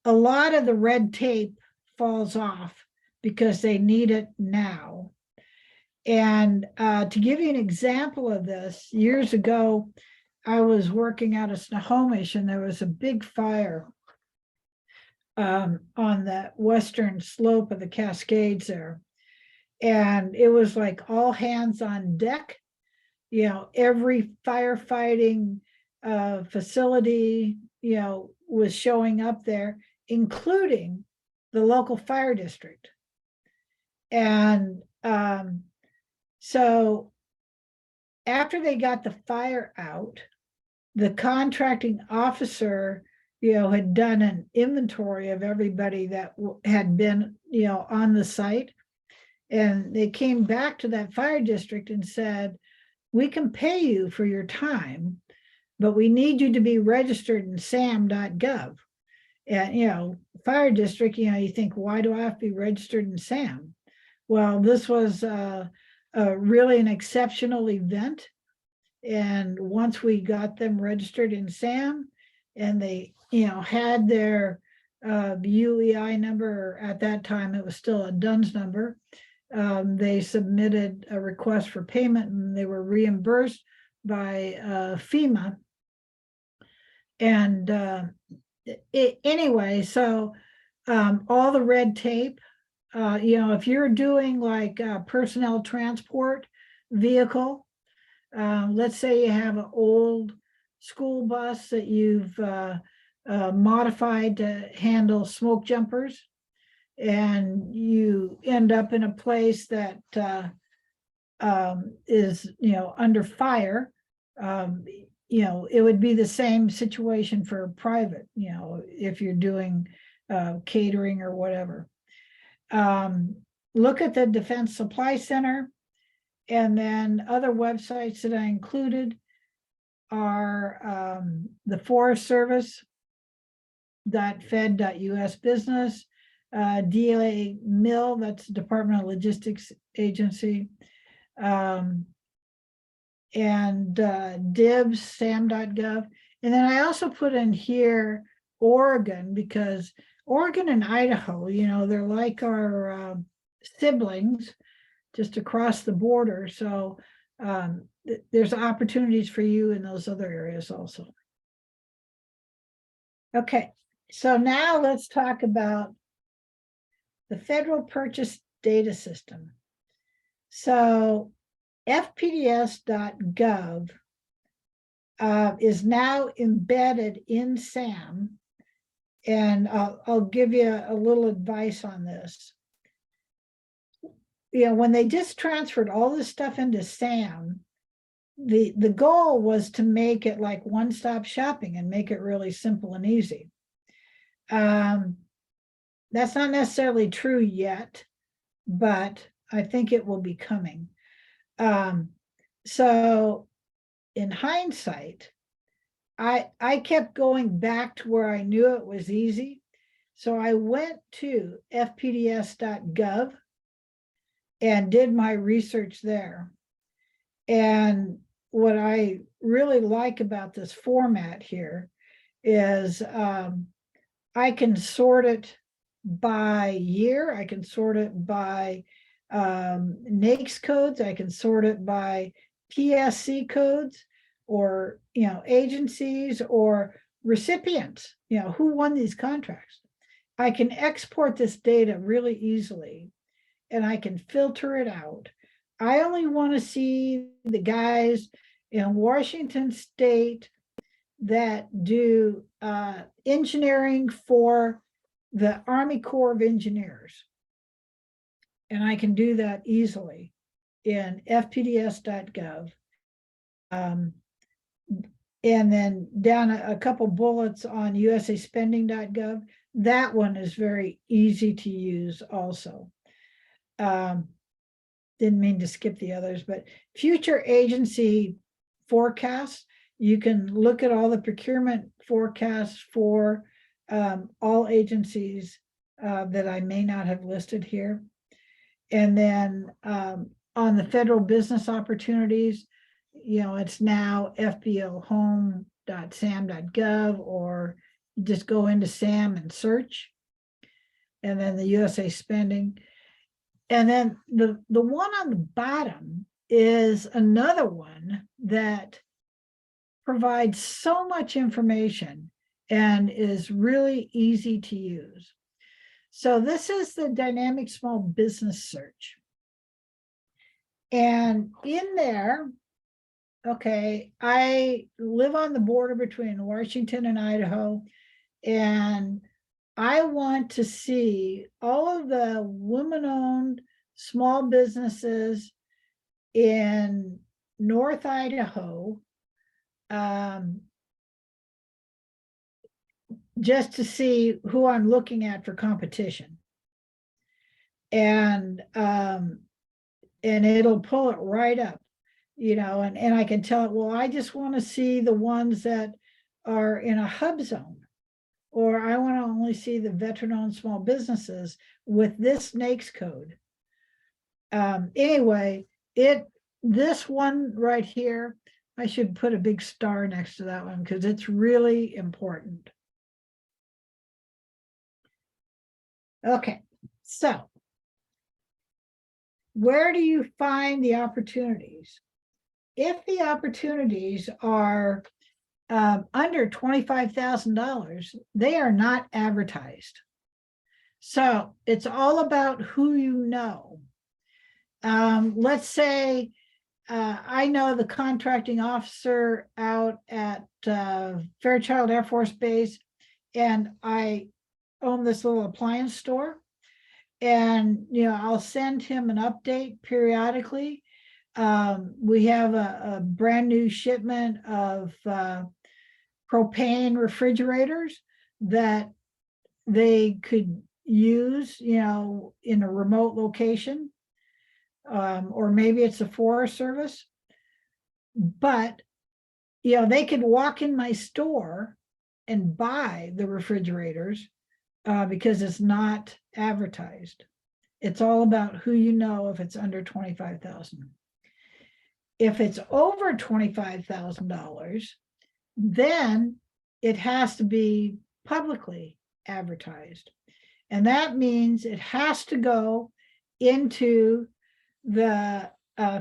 a lot of the red tape falls off because they need it now. And to give you an example of this, years ago, I was working out of Snohomish, and there was a big fire on the western slope of the Cascades there. And it was like all hands on deck. Every firefighting facility, was showing up there, including the local fire district. And so after they got the fire out, the contracting officer, had done an inventory of everybody that had been, on the site. And they came back to that fire district and said, we can pay you for your time, but we need you to be registered in sam.gov. And, fire district, you think, why do I have to be registered in SAM? Well, this was really an exceptional event. And once we got them registered in SAM, and they, had their UEI number, at that time, it was still a DUNS number. They submitted a request for payment, and they were reimbursed by FEMA. And anyway, so all the red tape, if you're doing like a personnel transport vehicle, let's say you have an old school bus that you've modified to handle smoke jumpers, and you end up in a place that is, under fire, it would be the same situation for private, if you're doing catering or whatever. look at the Defense Supply Center, and then other websites that I included are the Forest Service, .fed.us business, DLA Mill, that's Department of Logistics Agency, and DIBS, sam.gov. And then I also put in here Oregon, because Oregon and Idaho, you know, they're like our siblings just across the border. So there's opportunities for you in those other areas also. Okay, so now let's talk about the Federal Purchase Data System. So fpds.gov is now embedded in SAM, and I'll give you a little advice on this. You know, when they just transferred all this stuff into SAM, the goal was to make it like one-stop shopping and make it really simple and easy. That's not necessarily true yet, but I think it will be coming. So in hindsight, I kept going back to where I knew it was easy. So I went to fpds.gov and did my research there. And what I really like about this format here is I can sort it by year, I can sort it by NAICS codes, I can sort it by PSC codes, or, you know, agencies or recipients, you know, who won these contracts. I can export this data really easily, and I can filter it out. I only want to see the guys in Washington State that do engineering for the Army Corps of Engineers. And I can do that easily in fpds.gov. And then down a couple bullets on usaspending.gov. That one is very easy to use also. Didn't mean to skip the others, but future agency forecasts, you can look at all the procurement forecasts for all agencies that I may not have listed here. And then on the federal business opportunities, you know, it's now fbohome.sam.gov, or just go into SAM and search, and then the USA spending. And then the one on the bottom is another one that provides so much information and is really easy to use. So this is the Dynamic Small Business Search. And in there, okay, I live on the border between Washington and Idaho, and I want to see all of the women-owned small businesses in North Idaho, just to see who I'm looking at for competition. And it'll pull it right up, you know, and I can tell it, well, I just want to see the ones that are in a hub zone, or I want to only see the veteran-owned small businesses with this NAICS code. Anyway, this one right here, I should put a big star next to that one because it's really important. Okay, so where do you find the opportunities? If the opportunities are under $25,000, they are not advertised. So it's all about who you know. Let's say I know the contracting officer out at Fairchild Air Force Base, and I own this little appliance store. And, you know, I'll send him an update periodically. We have a brand new shipment of propane refrigerators that they could use, in a remote location. Or maybe it's a Forest Service. But, they could walk in my store and buy the refrigerators because it's not advertised. It's all about who you know if it's under 25,000. If it's over $25,000, then it has to be publicly advertised. And that means it has to go into the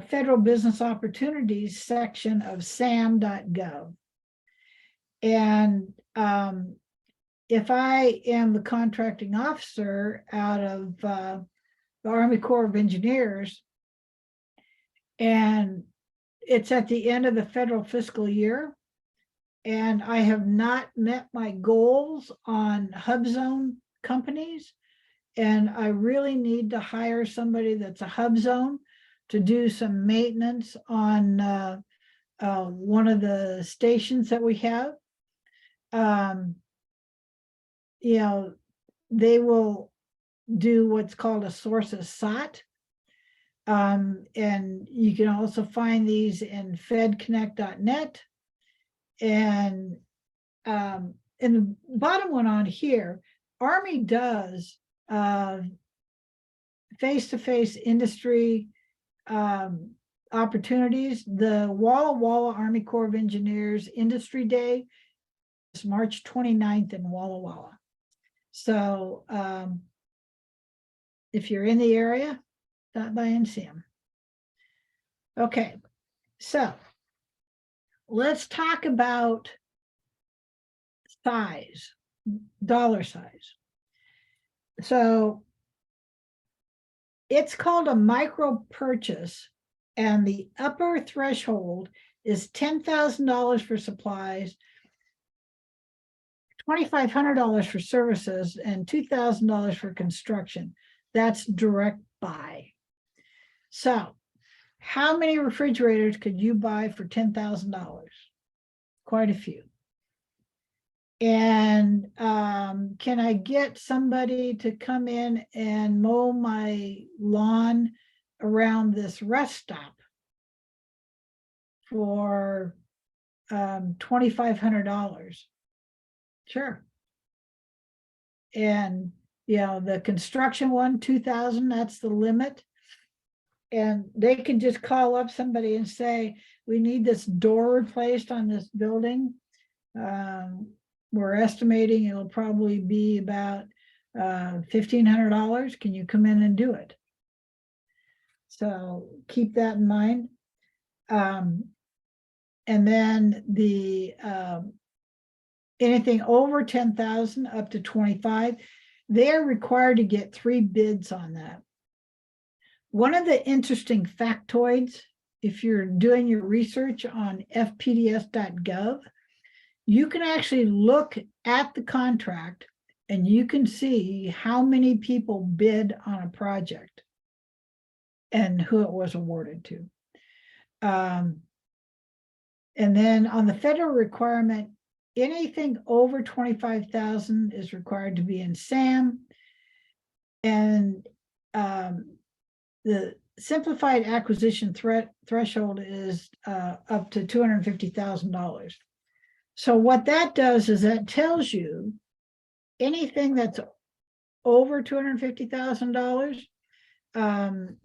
Federal Business Opportunities section of SAM.gov. And if I am the contracting officer out of the Army Corps of Engineers, and it's at the end of the federal fiscal year, and I have not met my goals on hub zone companies, and I really need to hire somebody that's a hub zone to do some maintenance on one of the stations that we have. They will do what's called a source of SOT. And you can also find these in fedconnect.net. And the bottom one on here, Army does face-to-face industry opportunities. The Walla Walla Army Corps of Engineers Industry Day is March 29th in Walla Walla. So if you're in the area, stop by and see them. Okay, so let's talk about size, dollar size. So it's called a micro purchase, and the upper threshold is $10,000 for supplies, $2,500 for services, and $2,000 for construction. That's direct buy. So how many refrigerators could you buy for $10,000? Quite a few. And can I get somebody to come in and mow my lawn around this rest stop for $2,500? Sure. And the construction one, 2,000, that's the limit. And they can just call up somebody and say, we need this door replaced on this building. We're estimating it'll probably be about $1,500. Can you come in and do it? So keep that in mind. And then the anything over 10,000 up to 25, they're required to get 3 bids on that. One of the interesting factoids, if you're doing your research on fpds.gov, you can actually look at the contract and you can see how many people bid on a project and who it was awarded to. And then on the federal requirement, anything over 25,000 is required to be in SAM. And the simplified acquisition threshold is up to $250,000. So what that does is that tells you anything that's over $250,000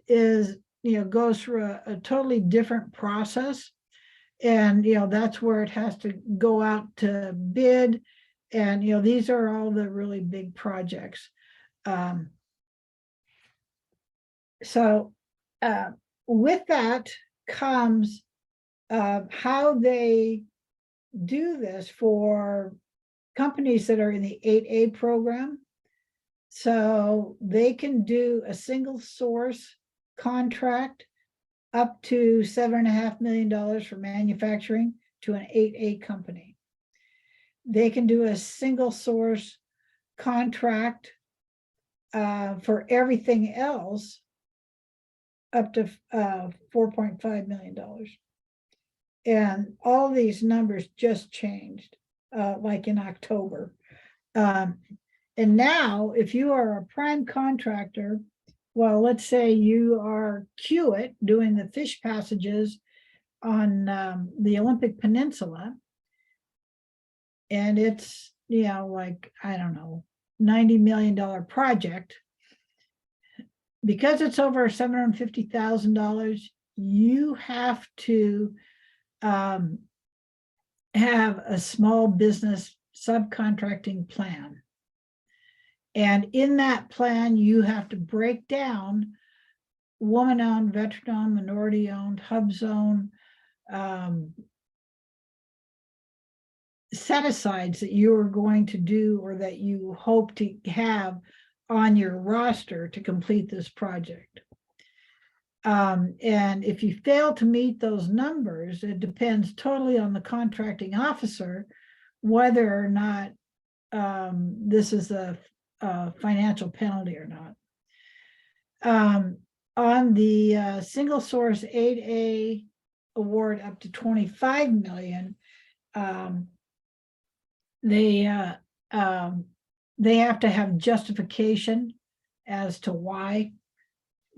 is, goes through a totally different process. And, that's where it has to go out to bid. And, these are all the really big projects. So with that comes how they do this for companies that are in the 8A program. So they can do a single source contract up to $7.5 million for manufacturing to an 8A company. They can do a single source contract for everything else up to $4.5 million. And all these numbers just changed, like in October. And now, if you are a prime contractor, well, let's say you are Kiewit doing the fish passages on the Olympic Peninsula, and it's, like, I don't know, $90 million project. Because it's over $750,000, you have to have a small business subcontracting plan. And in that plan, you have to break down woman-owned, veteran-owned, minority-owned, hub zone, set-asides that you are going to do or that you hope to have on your roster to complete this project. And if you fail to meet those numbers, it depends totally on the contracting officer whether or not this is a financial penalty or not. On the single source 8A award up to 25 million, they have to have justification as to why,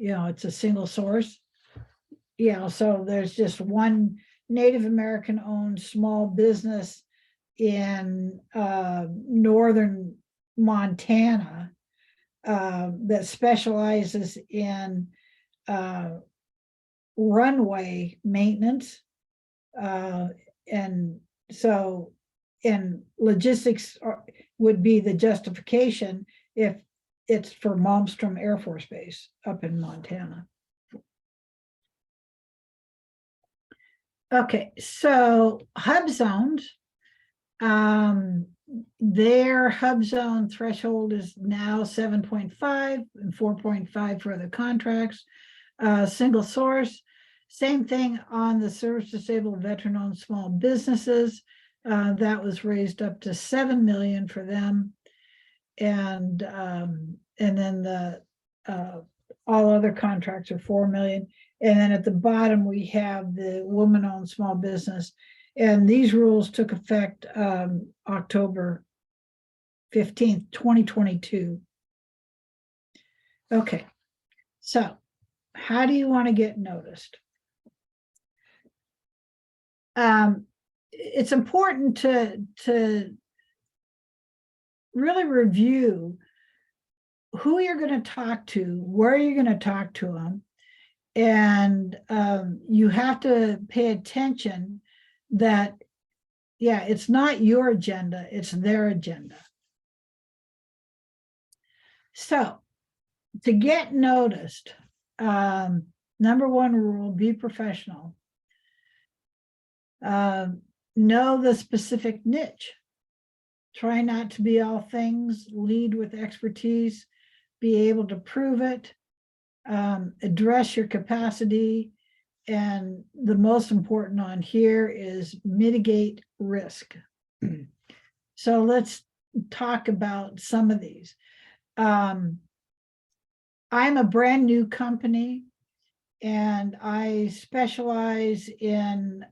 it's a single source. So there's just one Native American owned small business in northern Montana that specializes in runway maintenance. And logistics would be the justification if it's for Malmstrom Air Force Base up in Montana. Okay, so hub zones. Their hub zone threshold is now 7.5 and 4.5 for the contracts. Single source, same thing on the service disabled veteran-owned small businesses. That was raised up to 7 million for them, and then the all other contracts are 4 million. And then at the bottom we have the woman-owned small business, and these rules took effect October 15th, 2022. Okay, so how do you want to get noticed? It's important to really review who you're going to talk to, where you're going to talk to them, and you have to pay attention that, it's not your agenda, it's their agenda. So to get noticed, number one rule, be professional. Know the specific niche. Try not to be all things, lead with expertise, be able to prove it, address your capacity, and the most important on here is mitigate risk. So let's talk about some of these. I'm a brand new company and I specialize in,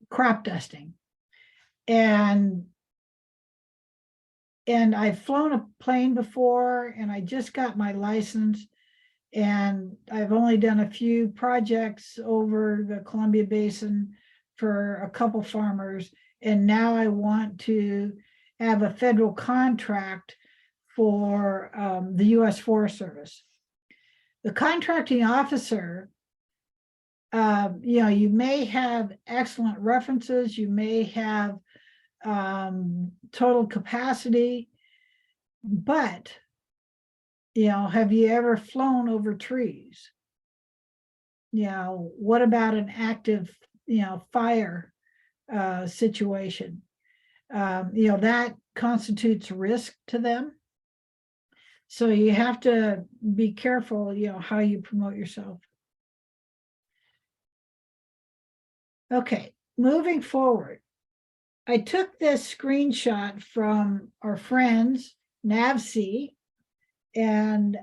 crop dusting. And I've flown a plane before, and I just got my license, and I've only done a few projects over the Columbia Basin for a couple farmers. And now I want to have a federal contract for the U.S. Forest Service. The contracting officer, you may have excellent references, you may have total capacity, but have you ever flown over trees? What about an active fire situation? That constitutes risk to them. So you have to be careful how you promote yourself. Okay, moving forward, I took this screenshot from our friends NAVSEA, and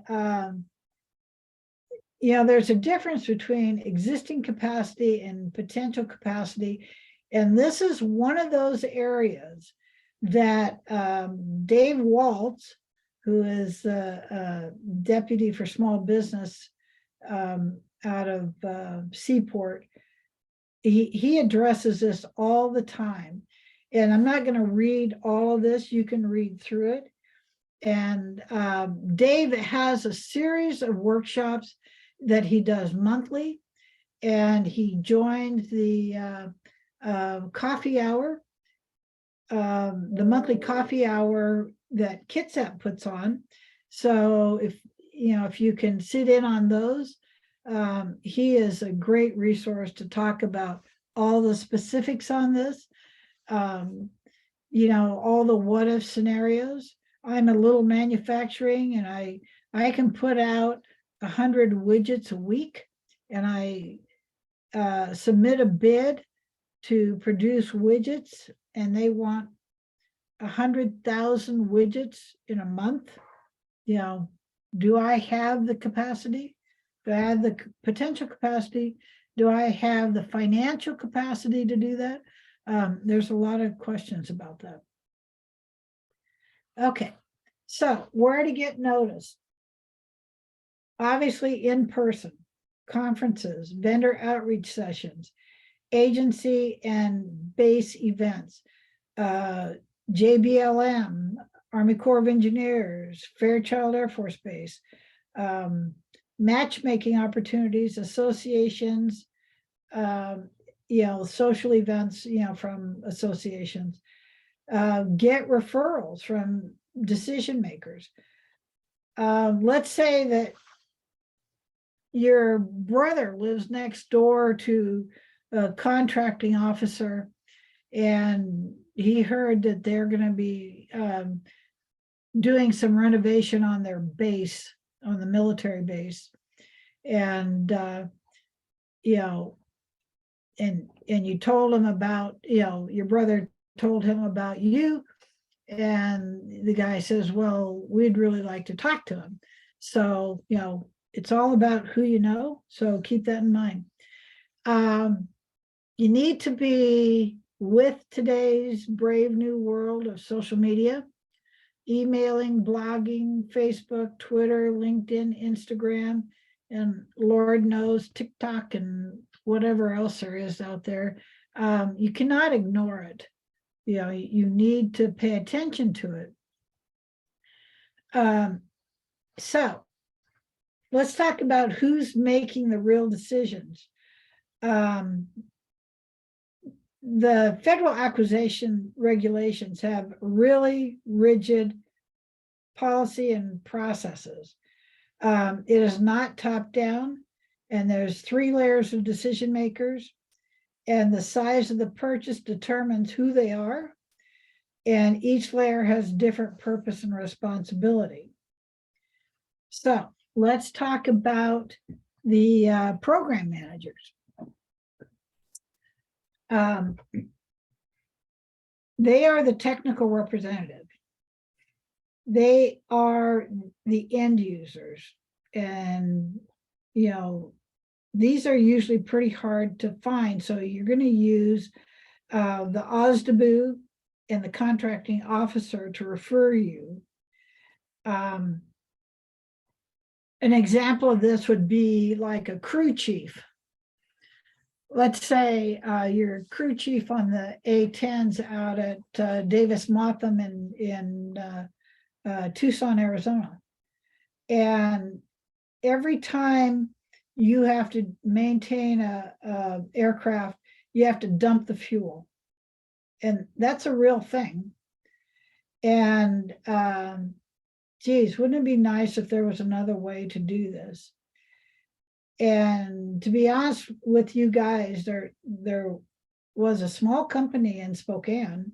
there's a difference between existing capacity and potential capacity. And this is one of those areas that Dave Waltz, who is deputy for small business out of Seaport, he addresses this all the time. And I'm not going to read all of this. You can read through it. And Dave has a series of workshops that he does monthly. And he joined the coffee hour, the monthly coffee hour that Kitsap puts on. So if you can sit in on those, he is a great resource to talk about all the specifics on this. All the what if scenarios. I'm a little manufacturing, and I can put out 100 widgets a week, and I submit a bid to produce widgets, and they want 100,000 widgets in a month. Do I have the capacity? Do I have the potential capacity? Do I have the financial capacity to do that? There's a lot of questions about that. Okay, so where to get noticed? Obviously in person, conferences, vendor outreach sessions, agency and base events, JBLM, Army Corps of Engineers, Fairchild Air Force Base, matchmaking opportunities, associations, social events, from associations, get referrals from decision makers. Let's say that your brother lives next door to a contracting officer, and he heard that they're going to be doing some renovation on their base, on the military base. And, and you told him about, your brother told him about you, and the guy says, well, we'd really like to talk to him. So, it's all about who you know. So keep that in mind. You need to be with today's brave new world of social media, emailing, blogging, Facebook, Twitter, LinkedIn, Instagram, and Lord knows TikTok and whatever else there is out there. You cannot ignore it. You need to pay attention to it. So let's talk about who's making the real decisions. The federal acquisition regulations have really rigid policy and processes. It is not top down, and there's 3 layers of decision makers, and the size of the purchase determines who they are, and each layer has different purpose and responsibility. So let's talk about the program managers. They are the technical representative. They are the end users, and these are usually pretty hard to find. So you're going to use the OSDBU and the contracting officer to refer you. An example of this would be like a crew chief. Let's say you're crew chief on the A-10s out at Davis-Monthan in Tucson, Arizona. And every time you have to maintain a aircraft, you have to dump the fuel. And that's a real thing. And geez, wouldn't it be nice if there was another way to do this? And to be honest with you guys, there was a small company in Spokane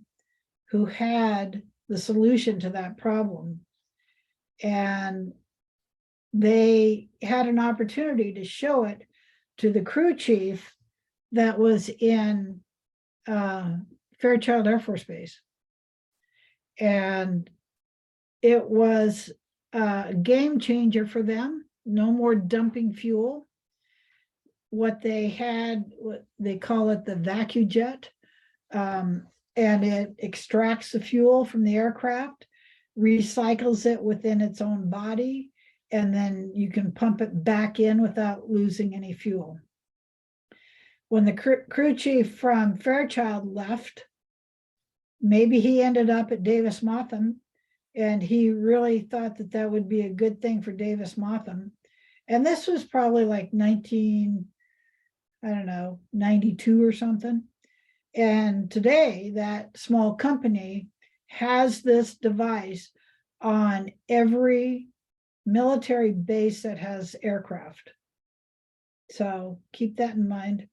who had the solution to that problem. And they had an opportunity to show it to the crew chief that was in Fairchild Air Force Base. And it was a game changer for them. No more dumping fuel. What they had, what they call it, the vacuum jet, and it extracts the fuel from the aircraft, recycles it within its own body, and then you can pump it back in without losing any fuel. When the crew chief from Fairchild left, maybe he ended up at Davis-Monthan, and he really thought that that would be a good thing for Davis-Monthan. And this was probably like 92 or something. And today that small company has this device on every military base that has aircraft. So keep that in mind.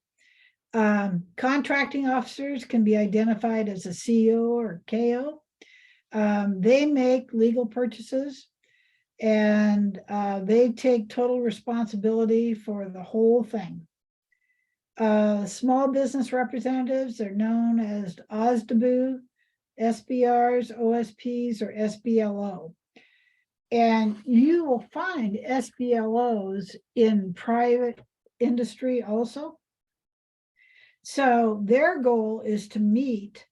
Contracting officers can be identified as a CO or KO. They make legal purchases, and they take total responsibility for the whole thing. Small business representatives are known as OSDBU, SBRs, OSPs, or SBLO. And you will find SBLOs in private industry also. So their goal is to meet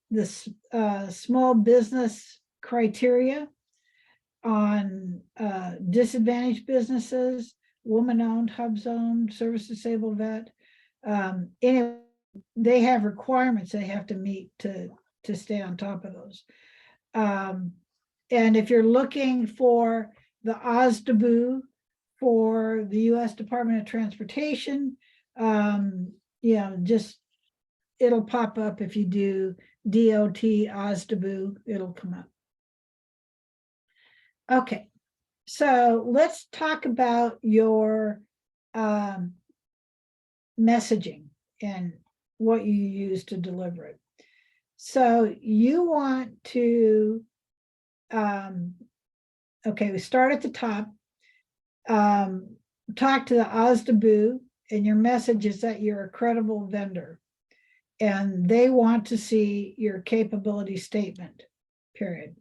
this small business criteria on disadvantaged businesses, woman-owned, hub-owned, service-disabled vet. Anyway, they have requirements they have to meet to stay on top of those. And if you're looking for the OSDBU for the U.S. Department of Transportation, just it'll pop up. If you do DOT OSDBU, it'll come up. Okay, so let's talk about your messaging and what you use to deliver it. So you want to, okay, we start at the top. Talk to the OSDBU, and your message is that you're a credible vendor, and they want to see your capability statement, period.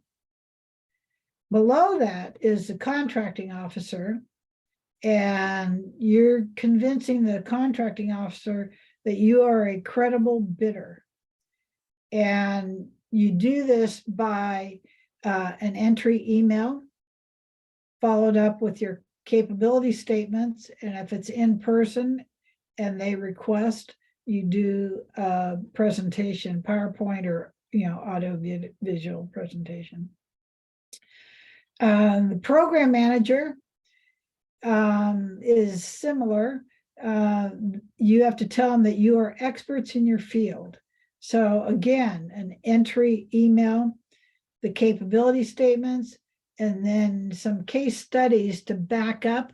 Below that is the contracting officer, and you're convincing the contracting officer that you are a credible bidder. And you do this by an entry email, followed up with your capability statements. And if it's in person and they request, you do a presentation, PowerPoint or audio visual presentation. The program manager is similar. You have to tell them that you are experts in your field. So again, an entry email, the capability statements, and then some case studies to back up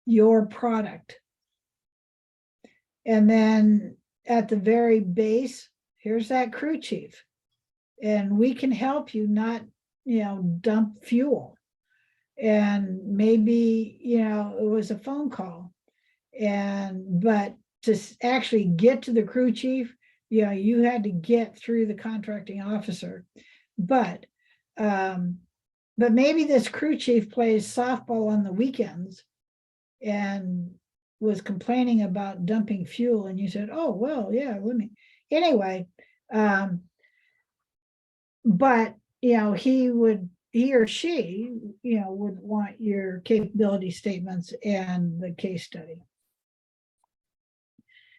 your product. And then at the very base, here's that crew chief. And we can help you not, dump fuel. And maybe, it was a phone call. But to actually get to the crew chief, you had to get through the contracting officer. But maybe this crew chief plays softball on the weekends and was complaining about dumping fuel, and you said, oh, well, yeah, anyway, but he or she would want your capability statements and the case study.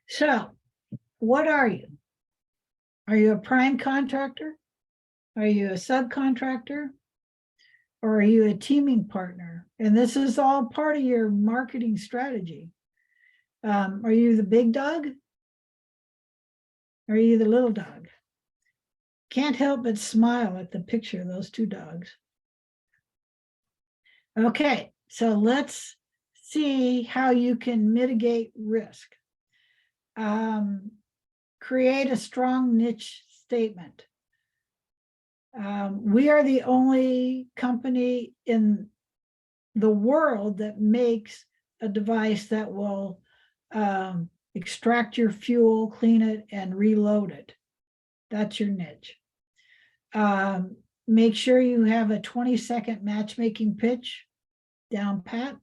So what are you? Are you a prime contractor? Are you a subcontractor? Or are you a teaming partner? And this is all part of your marketing strategy. Are you the big dog? Or are you the little dog? Can't help but smile at the picture of those two dogs. Okay, so let's see how you can mitigate risk. Create a strong niche statement. We are the only company in the world that makes a device that will extract your fuel, clean it, and reload it. That's your niche. Make sure you have a 20-second matchmaking pitch down pat.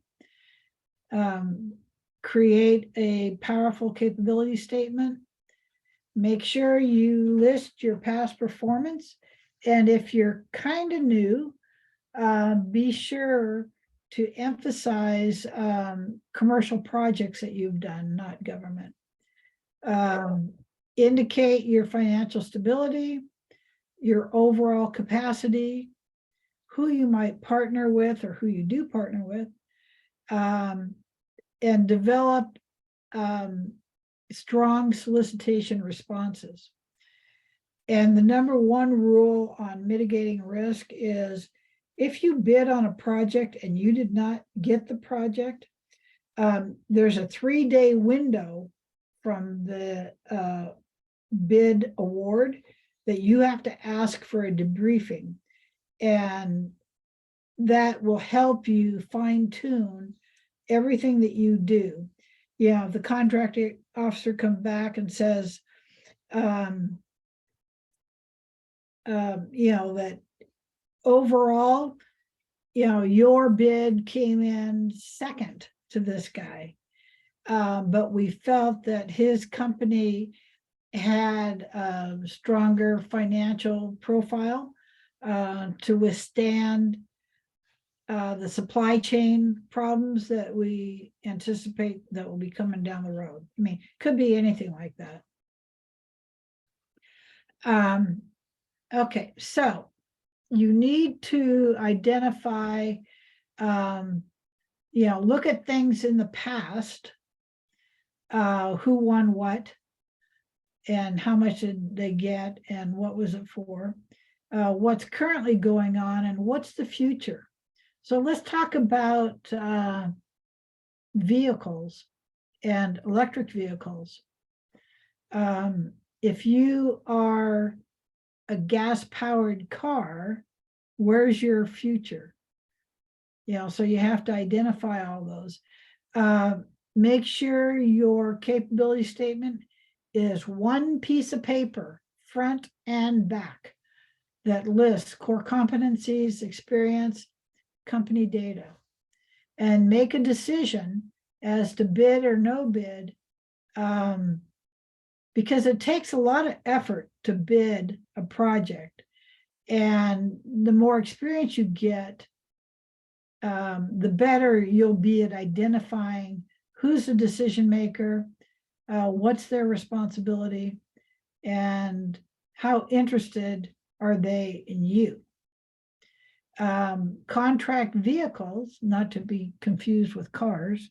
create a powerful capability statement. Make sure you list your past performance. And if you're kind of new, be sure to emphasize commercial projects that you've done, not government. Indicate your financial stability, your overall capacity, who you might partner with or who you do partner with, and develop strong solicitation responses. And the number one rule on mitigating risk is if you bid on a project and you did not get the project, there's a 3-day window from the bid award that you have to ask for a debriefing. And that will help you fine tune everything that you do. Yeah, the contracting officer comes back and says, that overall, your bid came in second to this guy. But we felt that his company had a stronger financial profile to withstand the supply chain problems that we anticipate that will be coming down the road. I mean, could be anything like that. Okay, so you need to identify, look at things in the past, who won what, and how much did they get, and what was it for, what's currently going on, and what's the future. So let's talk about vehicles and electric vehicles. If you are a gas-powered car, where's your future? So you have to identify all those. Make sure your capability statement is one piece of paper, front and back, that lists core competencies, experience, company data, and make a decision as to bid or no bid, because it takes a lot of effort to bid a project. And the more experience you get, the better you'll be at identifying who's the decision maker, what's their responsibility, and how interested are they in you. Contract vehicles, not to be confused with cars,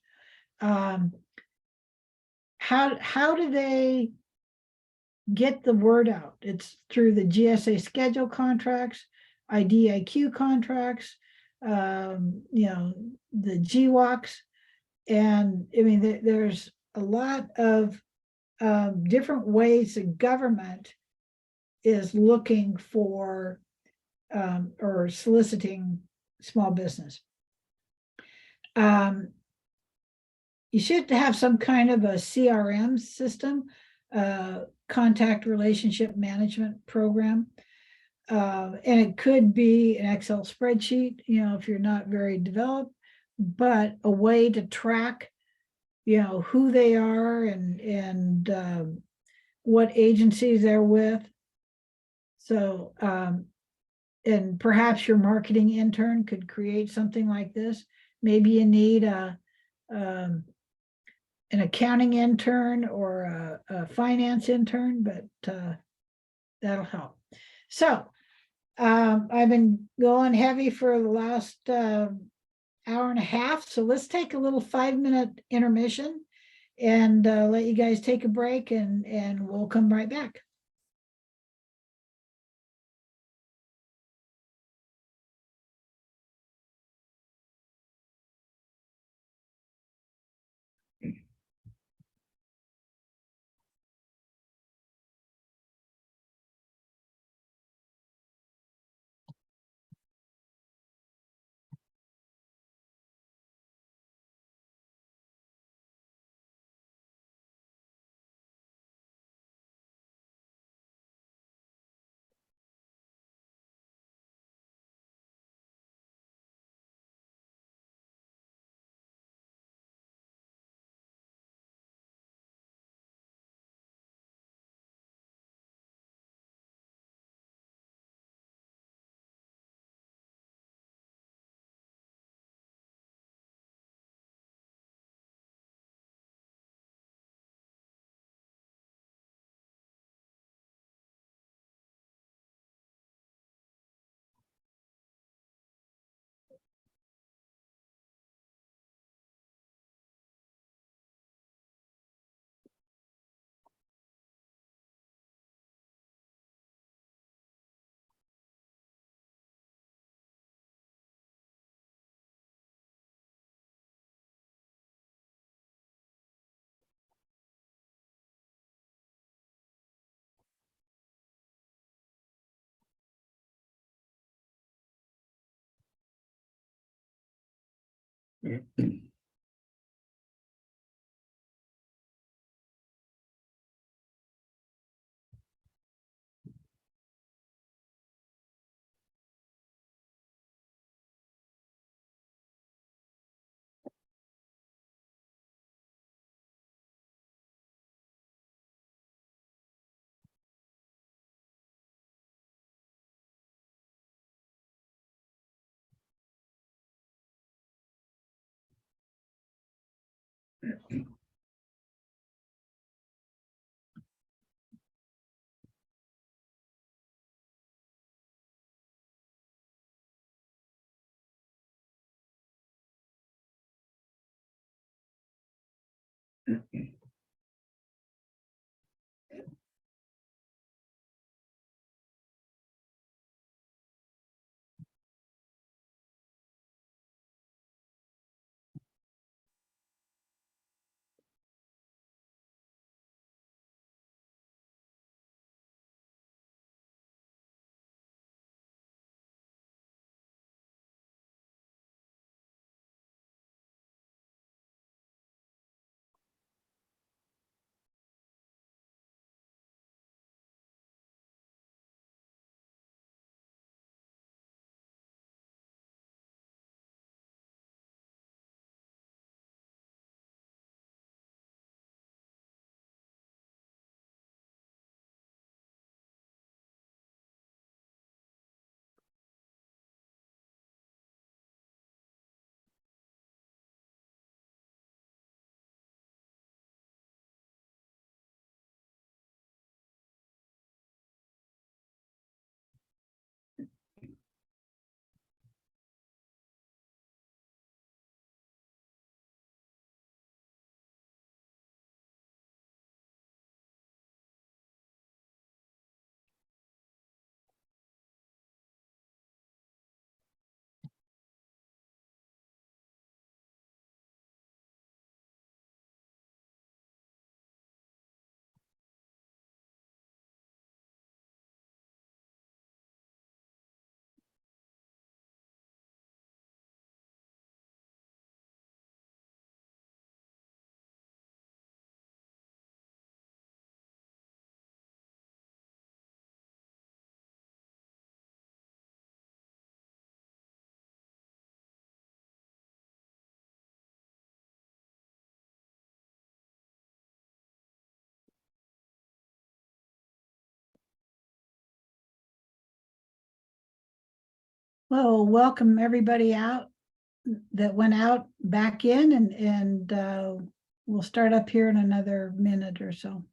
how do they get the word out? It's through the GSA schedule contracts, IDIQ contracts, the GWACs, and I mean, there's a lot of different ways the government is looking for or soliciting small business. You should have some kind of a CRM system, contact relationship management program. And it could be an Excel spreadsheet, if you're not very developed, but a way to track, who they are and what agencies they're with. So, and perhaps your marketing intern could create something like this. Maybe you need an accounting intern or a finance intern, but that'll help. So I've been going heavy for the last hour and a half. So let's take a little 5-minute intermission and let you guys take a break, and we'll come right back. Well, welcome everybody out that went out back in, and we'll start up here in another minute or so.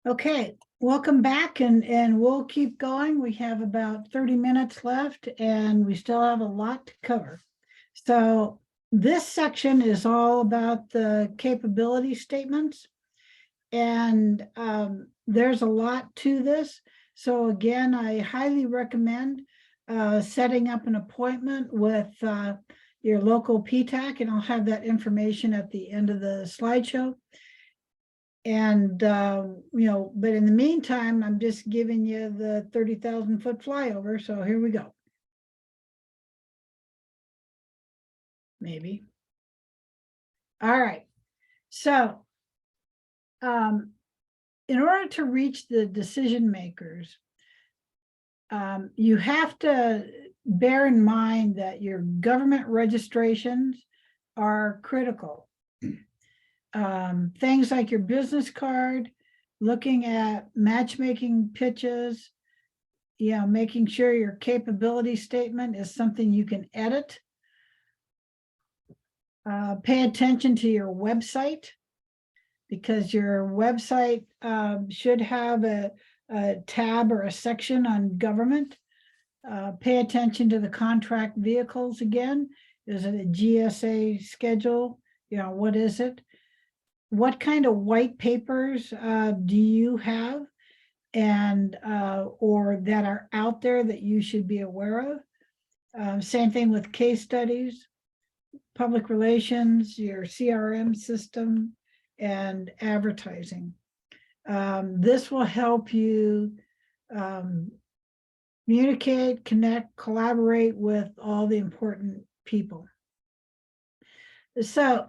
Okay, welcome back, and we'll keep going. We have about 30 minutes left and we still have a lot to cover. So this section is all about the capability statements. And there's a lot to this. So again, I highly recommend setting up an appointment with your local PTAC, and I'll have that information at the end of the slideshow. And, but in the meantime, I'm just giving you the 30,000 foot flyover. So here we go. Maybe. All right. So, in order to reach the decision makers, you have to bear in mind that your government registrations are critical. Things like your business card, looking at matchmaking pitches, making sure your capability statement is something you can edit. Pay attention to your website, because your website should have a tab or a section on government. Pay attention to the contract vehicles again. Is it a GSA schedule? What is it? What kind of white papers do you have and or that are out there that you should be aware of? Same thing with case studies, public relations, your CRM system, and advertising. This will help you communicate, connect, collaborate with all the important people. So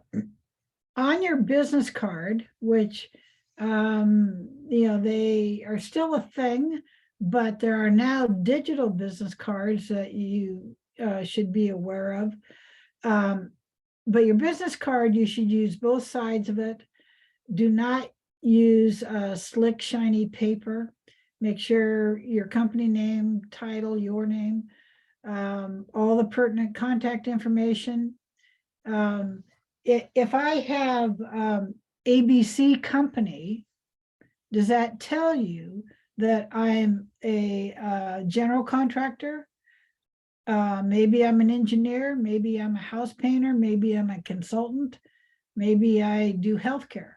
on your business card, which they are still a thing, but there are now digital business cards that you should be aware of. But your business card, you should use both sides of it. Do not use slick, shiny paper. Make sure your company name, title, your name, all the pertinent contact information. If I have ABC company, does that tell you that I'm a general contractor? Maybe I'm an engineer, maybe I'm a house painter, maybe I'm a consultant, maybe I do healthcare.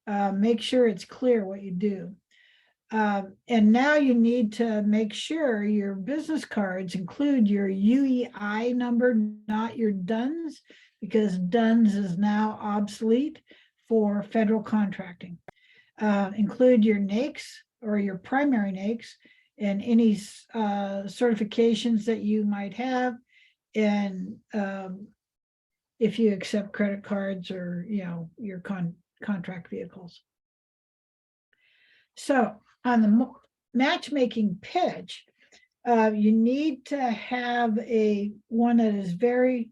Make sure it's clear what you do. And now you need to make sure your business cards include your UEI number, not your DUNS, because DUNS is now obsolete for federal contracting. Include your NAICS or your primary NAICS and any certifications that you might have, and if you accept credit cards or your contract vehicles. So on the matchmaking pitch, you need to have one that is very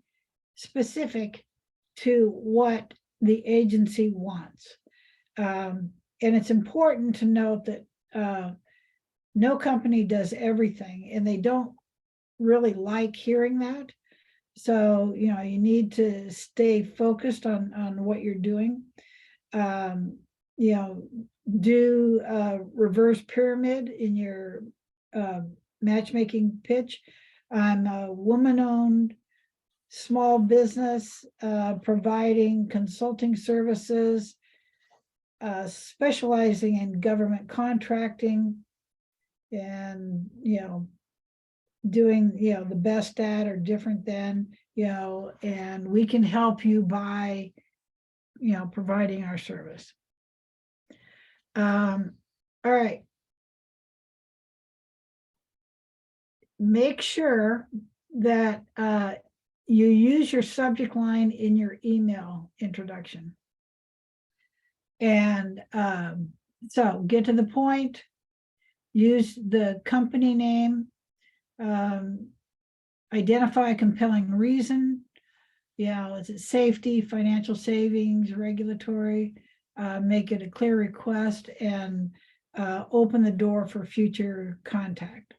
specific to what the agency wants. And it's important to note that no company does everything, and they don't really like hearing that. So, you need to stay focused on what you're doing. Do a reverse pyramid in your matchmaking pitch. I'm a woman-owned small business providing consulting services, specializing in government contracting, and doing the best at or different than, and we can help you by providing our service. All right. Make sure that you use your subject line in your email introduction. And so get to the point, use the company name, identify a compelling reason. Is it safety, financial savings, regulatory? Make it a clear request and open the door for future contact.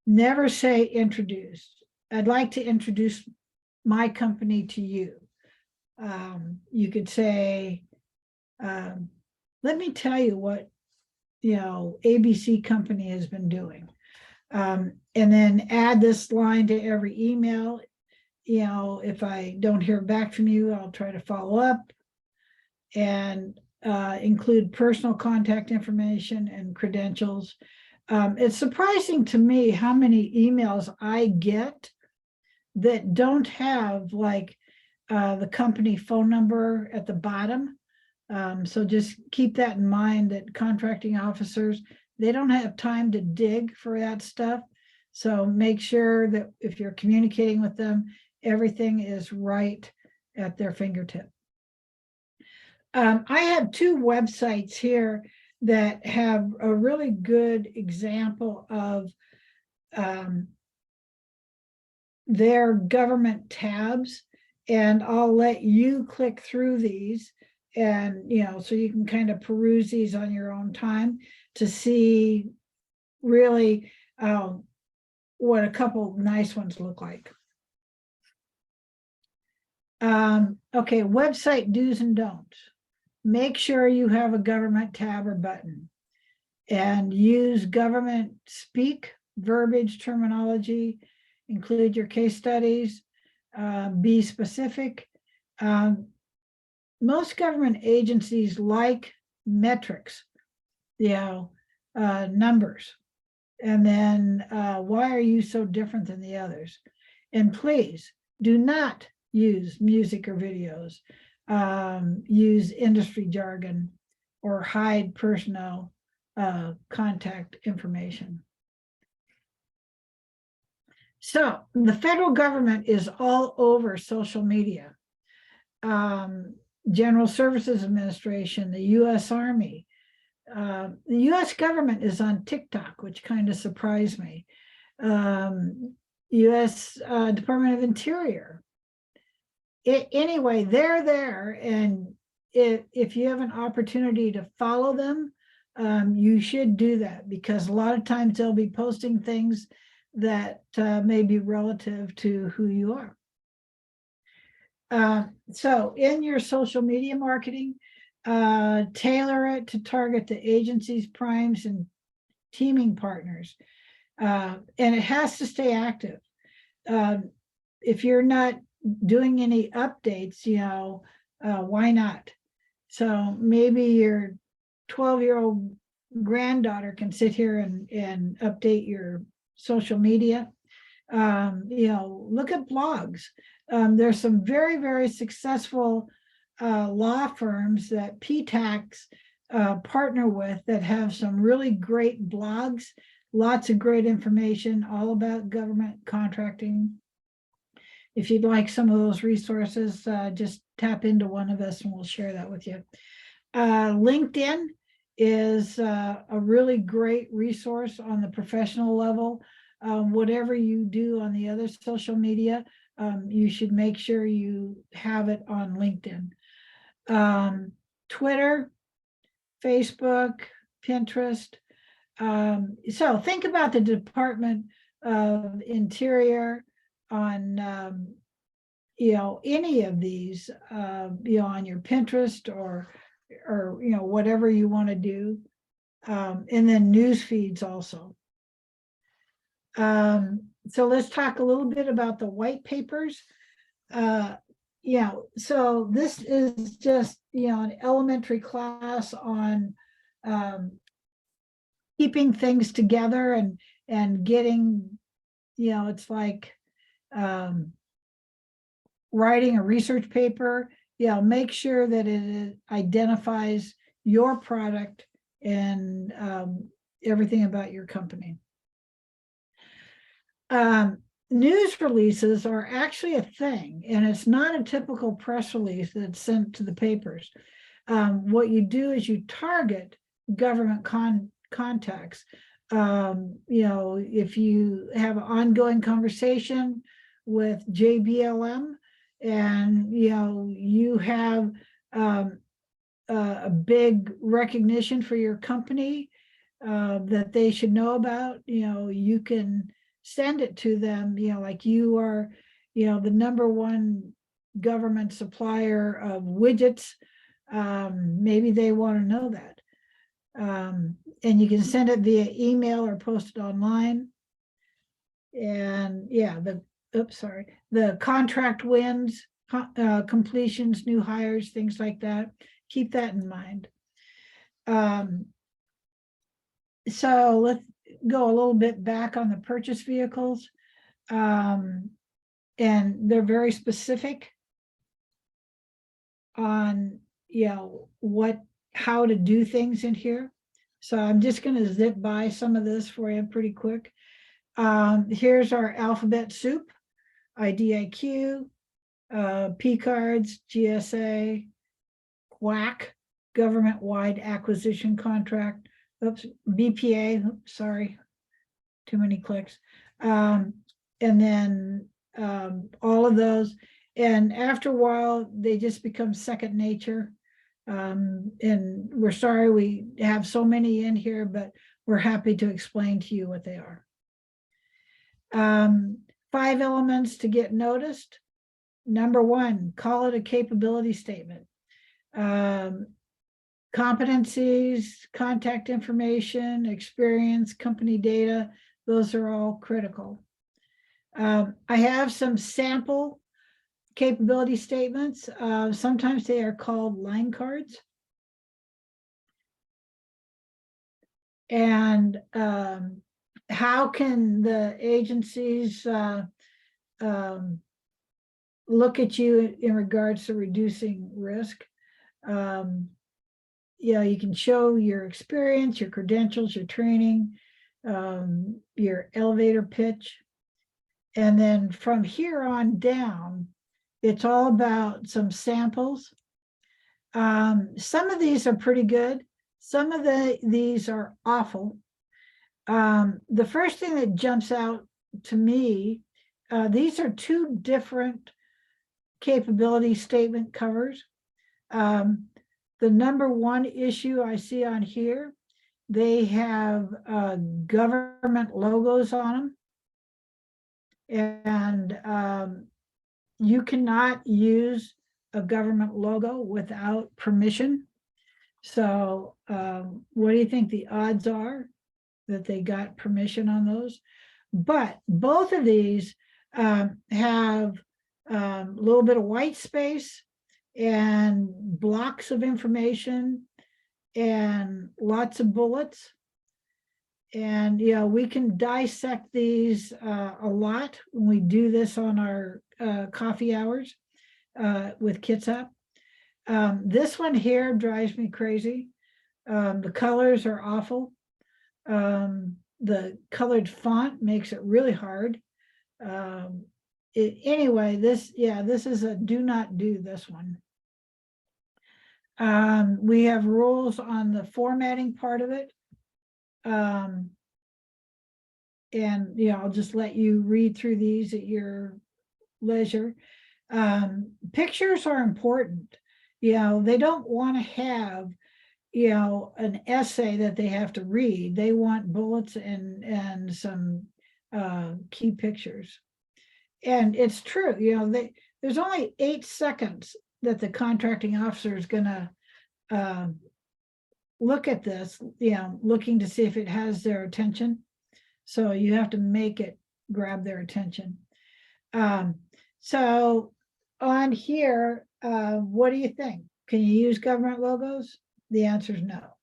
Never say introduce. I'd like to introduce my company to you. You could say, let me tell you what ABC company has been doing. And then add this line to every email. If I don't hear back from you, I'll try to follow up, and include personal contact information and credentials. It's surprising to me how many emails I get that don't have like the company phone number at the bottom. So just keep that in mind, that contracting officers, they don't have time to dig for that stuff. So make sure that if you're communicating with them, everything is right at their fingertip. I have two websites here that have a really good example of their government tabs, and I'll let you click through these, and so you can kind of peruse these on your own time to see really what a couple nice ones look like. Okay, website do's and don'ts. Make sure you have a government tab or button. and use government speak, verbiage, terminology, include your case studies, be specific. Most government agencies like metrics, numbers. And then why are you so different than the others? And please do not use music or videos, use industry jargon, or hide personnel contact information. So the federal government is all over social media. General Services Administration, the U.S. Army, the U.S. government is on TikTok, which kind of surprised me. U.S. Department of Interior. Anyway, they're there, and if you have an opportunity to follow them, you should do that, because a lot of times they'll be posting things that may be relative to who you are. So in your social media marketing, tailor it to target the agency's primes and teaming partners. And it has to stay active. If you're not doing any updates, why not? So maybe your 12-year-old granddaughter can sit here and update your social media. Look at blogs. There's some very, very successful law firms that PTACs partner with that have some really great blogs, lots of great information all about government contracting. If you'd like some of those resources, just tap into one of us and we'll share that with you. LinkedIn is a really great resource on the professional level. Whatever you do on the other social media, you should make sure you have it on LinkedIn. Twitter, Facebook, Pinterest. So think about the Department of Interior on any of these, on your Pinterest or whatever you want to do, and then news feeds also. So let's talk a little bit about the white papers. So this is just an elementary class on keeping things together and getting, it's like writing a research paper. Make sure that it identifies your product and everything about your company. News releases are actually a thing, and it's not a typical press release that's sent to the papers. What you do is you target government contacts. If you have an ongoing conversation with JBLM and you have a big recognition for your company that they should know about, you can send it to them, like you are, the #1 government supplier of widgets. Maybe they want to know that. And you can send it via email or post it online. And the contract wins, completions, new hires, things like that. Keep that in mind. So let's go a little bit back on the purchase vehicles. And they're very specific on, how to do things in here. So I'm just going to zip by some of this for you pretty quick. Here's our alphabet soup: IDIQ, P cards, GSA, WAC, government-wide acquisition contract. Oops, BPA, sorry, too many clicks. And then all of those. And after a while, they just become second nature. And we're sorry we have so many in here, but we're happy to explain to you what they are. 5 elements to get noticed. #1, call it a capability statement. Competencies, contact information, experience, company data, those are all critical. I have some sample capability statements. Sometimes they are called line cards. And how can the agencies look at you in regards to reducing risk? You can show your experience, your credentials, your training, your elevator pitch. And then from here on down, it's all about some samples. Some of these are pretty good. Some of these are awful. The first thing that jumps out to me, these are two different capability statement covers. The number one issue I see on here, they have government logos on them. And you cannot use a government logo without permission. So what do you think the odds are that they got permission on those? But both of these have a little bit of white space and blocks of information and lots of bullets. And we can dissect these a lot when we do this on our coffee hours with Kitsap. This one here drives me crazy. The colors are awful. The colored font makes it really hard. Anyway, this is a do not do this one. We have rules on the formatting part of it. And I'll just let you read through these at your leisure. Pictures are important. They don't want to have an essay that they have to read. They want bullets and some key pictures. And it's true, there's only 8 seconds that the contracting officer is going to look at this, looking to see if it has their attention. So you have to make it grab their attention. So on here, what do you think? Can you use government logos? The answer is no.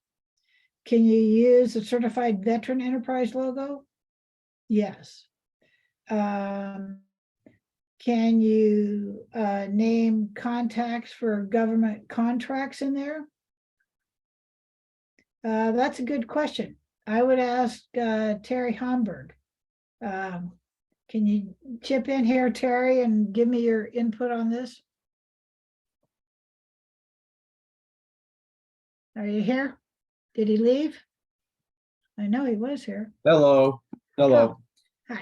Can you use a certified veteran enterprise logo? Yes. Can you name contacts for government contracts in there? That's a good question. I would ask Terry Homburg. Can you chip in here, Terry, and give me your input on this? Are you here? Did he leave? I know he was here. Hello. Hi.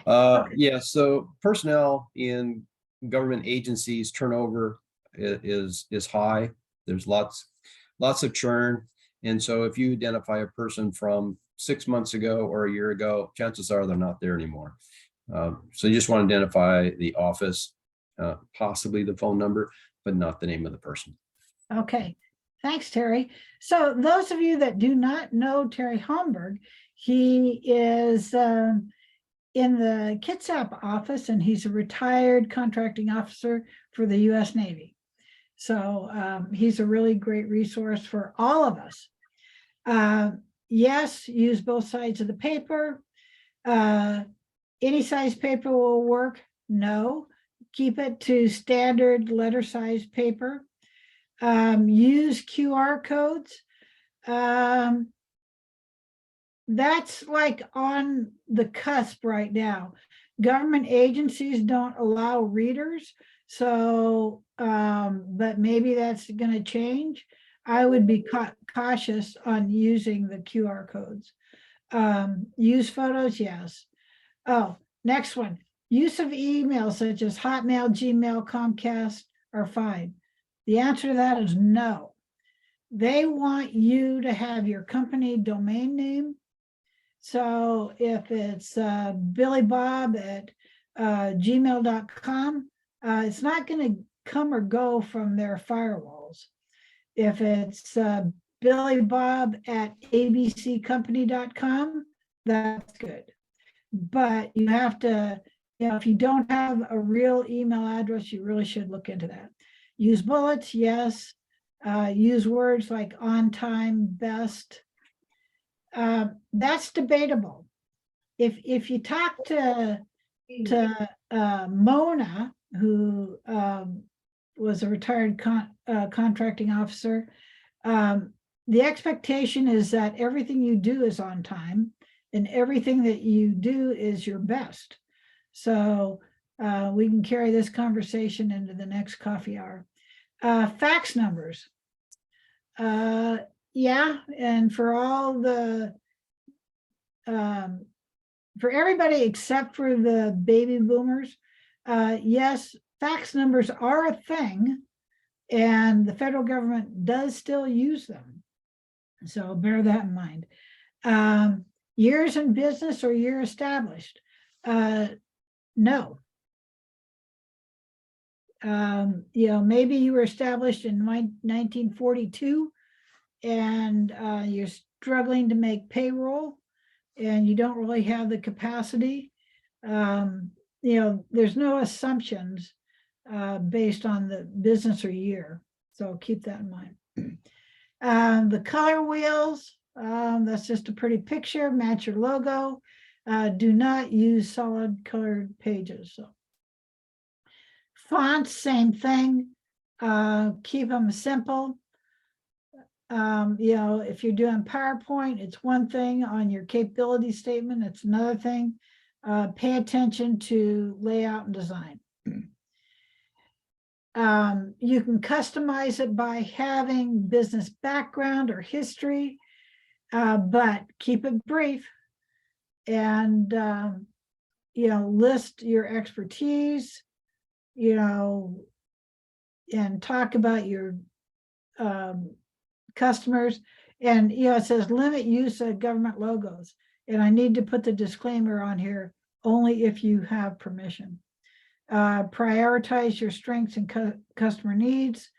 Okay. Yeah, so personnel in government agencies turnover is high. There's lots of churn. And so if you identify a person from 6 months ago or a year ago, chances are they're not there anymore. So you just want to identify the office, possibly the phone number, but not the name of the person. Okay, thanks, Terry. So those of you that do not know Terry Homburg, he is in the Kitsap office, and he's a retired contracting officer for the U.S. Navy. So he's a really great resource for all of us. Yes, use both sides of the paper. Any size paper will work. No, keep it to standard letter size paper. Use QR codes. That's like on the cusp right now. Government agencies don't allow readers, so but maybe that's going to change. I would be cautious on using the QR codes. Use photos, yes. Oh, next one. Use of email such as Hotmail, Gmail, Comcast are fine. The answer to that is no. They want you to have your company domain name. So if it's billybob@gmail.com, it's not going to come or go from their firewalls. If it's billybob@abccompany.com, that's good. But you have to, if you don't have a real email address, you really should look into that. Use bullets, yes. Use words like on time, best. That's debatable. If you talk to Mona, who was a retired contracting officer, the expectation is that everything you do is on time and everything that you do is your best. So we can carry this conversation into the next coffee hour. Fax numbers. Yeah, and for all the, for everybody except for the baby boomers, yes, fax numbers are a thing and the federal government does still use them. So bear that in mind. Years in business or year established? No. Maybe you were established in 1942 and you're struggling to make payroll and you don't really have the capacity. There's no assumptions based on the business or year. So keep that in mind. The color wheels, that's just a pretty picture, match your logo. Do not use solid colored pages. So fonts, same thing. Keep them simple. If you're doing PowerPoint, it's one thing. On your capability statement, it's another thing. Pay attention to layout and design. You can customize it by having business background or history, but keep it brief and, list your expertise, and talk about your customers. And, it says limit use of government logos. And I need to put the disclaimer on here, only if you have permission. Prioritize your strengths and customer needs.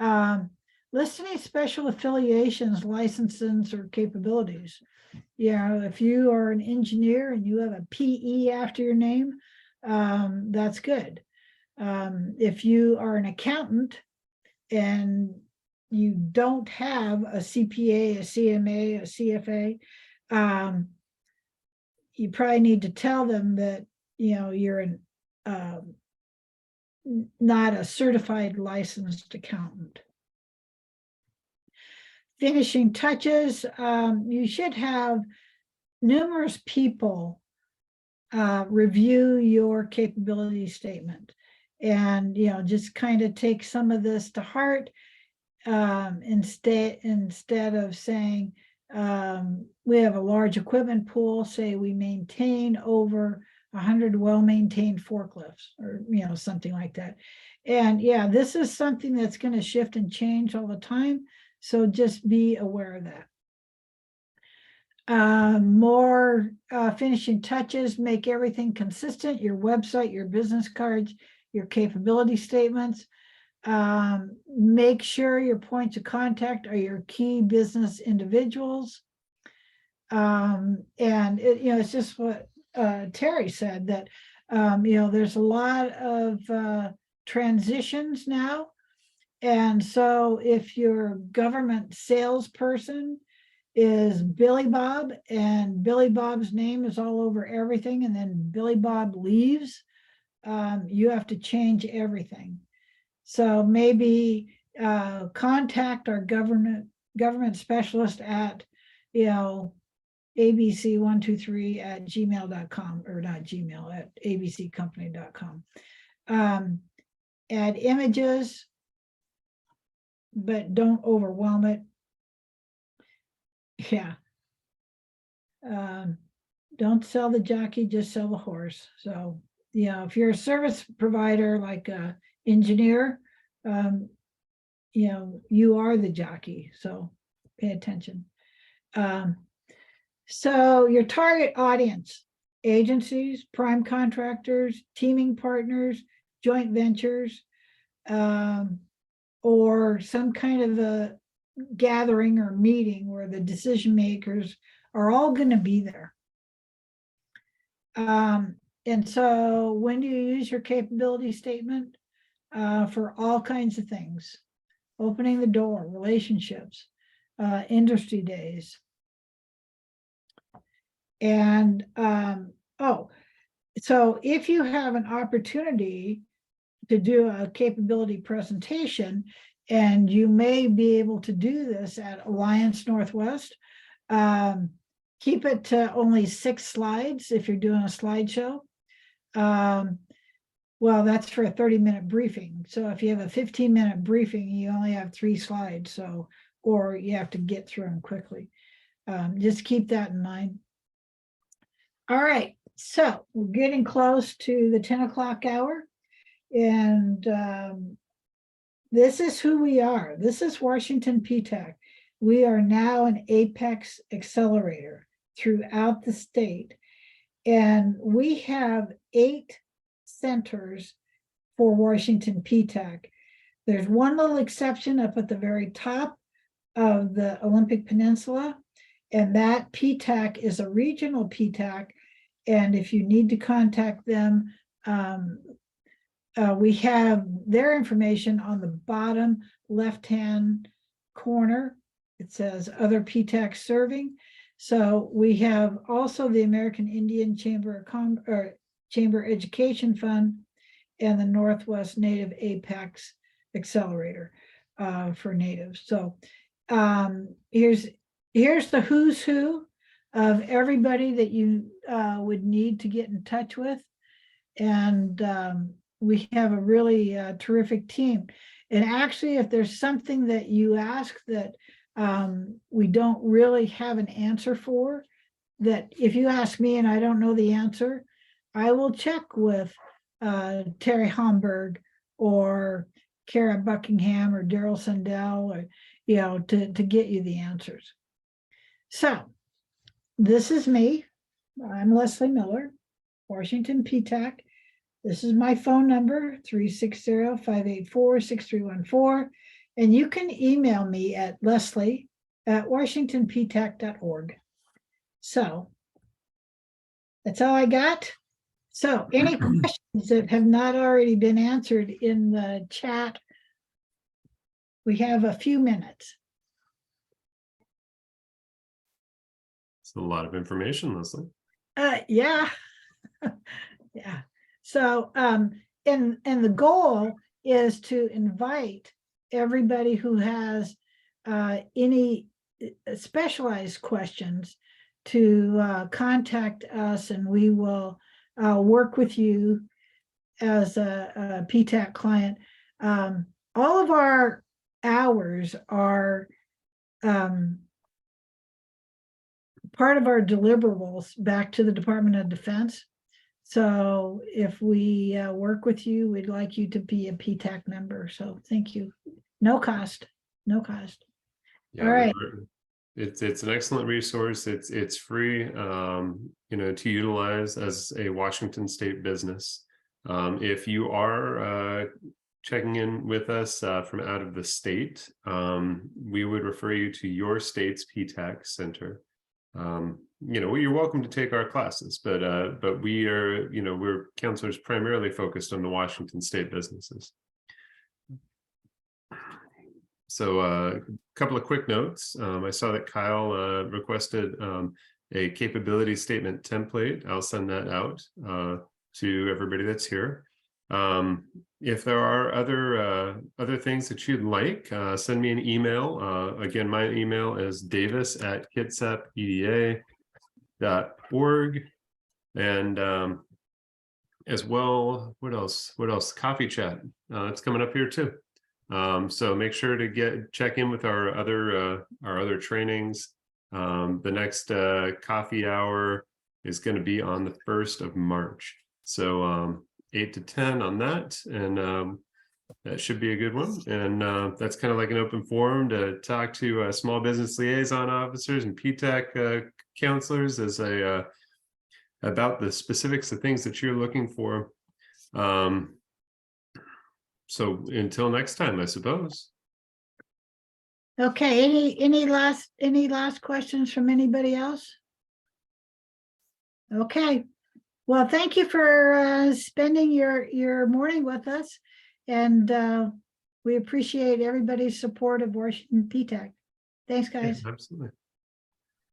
List any special affiliations, licenses, or capabilities. If you are an engineer and you have a PE after your name, that's good. If you are an accountant and you don't have a CPA, a CMA, a CFA, you probably need to tell them that, you're an not a certified licensed accountant. Finishing touches, you should have numerous people review your capability statement and, just kind of take some of this to heart instead of saying, we have a large equipment pool, say we maintain over 100 well-maintained forklifts or, something like that. And this is something that's going to shift and change all the time. So just be aware of that. More finishing touches, make everything consistent, your website, your business cards, your capability statements. Make sure your points of contact are your key business individuals. And it's just what Terry said, that there's a lot of transitions now, and so if your government salesperson is Billy Bob and Billy Bob's name is all over everything, and then Billy Bob leaves, you have to change everything. So maybe contact our government specialist at abc123@gmail.com, or not Gmail, at abccompany.com. Add images, but don't overwhelm it. Don't sell the jockey, just sell the horse. So, if you're a service provider like a engineer, you are the jockey, so pay attention. So your target audience: agencies, prime contractors, teaming partners, joint ventures, or some kind of a gathering or meeting where the decision makers are all going to be there. And so when do you use your capability statement? For all kinds of things, opening the door, relationships, industry days. And, so if you have an opportunity to do a capability presentation, and you may be able to do this at Alliance Northwest, keep it to only 6 slides if you're doing a slideshow. Well, that's for a 30-minute briefing. So if you have a 15-minute briefing, you only have 3 slides. So, or you have to get through them quickly. Just keep that in mind. All right, so we're getting close to the 10 o'clock hour. And this is who we are. This is Washington PTAC. We are now an Apex accelerator throughout the state. And we have 8 centers for Washington PTAC. There's one little exception up at the very top of the Olympic Peninsula, and that PTAC is a regional PTAC. And if you need to contact them, we have their information on the bottom left-hand corner. It says other PTAC serving. So we have also the American Indian Chamber Education Fund and the Northwest Native Apex Accelerator for natives. So here's the who's who of everybody that you would need to get in touch with. And we have a really terrific team. And actually, if there's something that you ask that we don't really have an answer for, that if you ask me and I don't know the answer, I will check with Terry Homburg or Kara Buckingham or Daryl Sundell, or to get you the answers. So this is me. I'm Leslie Miller, Washington PTAC. This is my phone number, 360-584-6314. And you can email me at leslie@washingtonptac.org. So that's all I got. So any questions that have not already been answered in the chat? We have a few minutes. It's a lot of information, Leslie. Yeah. Yeah. So, and the goal is to invite everybody who has any specialized questions to contact us, and we will work with you as a PTAC client. All of our hours are part of our deliverables back to the Department of Defense. So if we work with you, we'd like you to be a PTAC member. So thank you. No cost, no cost. Yeah, all right. It's an excellent resource. It's free, to utilize as a Washington State business. If you are checking in with us from out of the state, we would refer you to your state's PTAC center. You're welcome to take our classes, but we are, we're counselors primarily focused on the Washington State businesses. So a couple of quick notes. I saw that Kyle requested a capability statement template. I'll send that out to everybody that's here. If there are other things that you'd like, send me an email. Again, my email is davis@kitsapeda.org. And as well, what else? Coffee chat. It's coming up here too. So make sure to check in with our other trainings. The next coffee hour is going to be on the 1st of March. So 8 to 10 on that, and that should be a good one. And that's kind of like an open forum to talk to small business liaison officers and PTAC counselors as about the specifics of things that you're looking for. So until next time, I suppose. Okay, any last questions from anybody else? Okay, well, thank you for spending your morning with us, and we appreciate everybody's support of Washington P-TECH. Thanks, Yeah, guys. absolutely.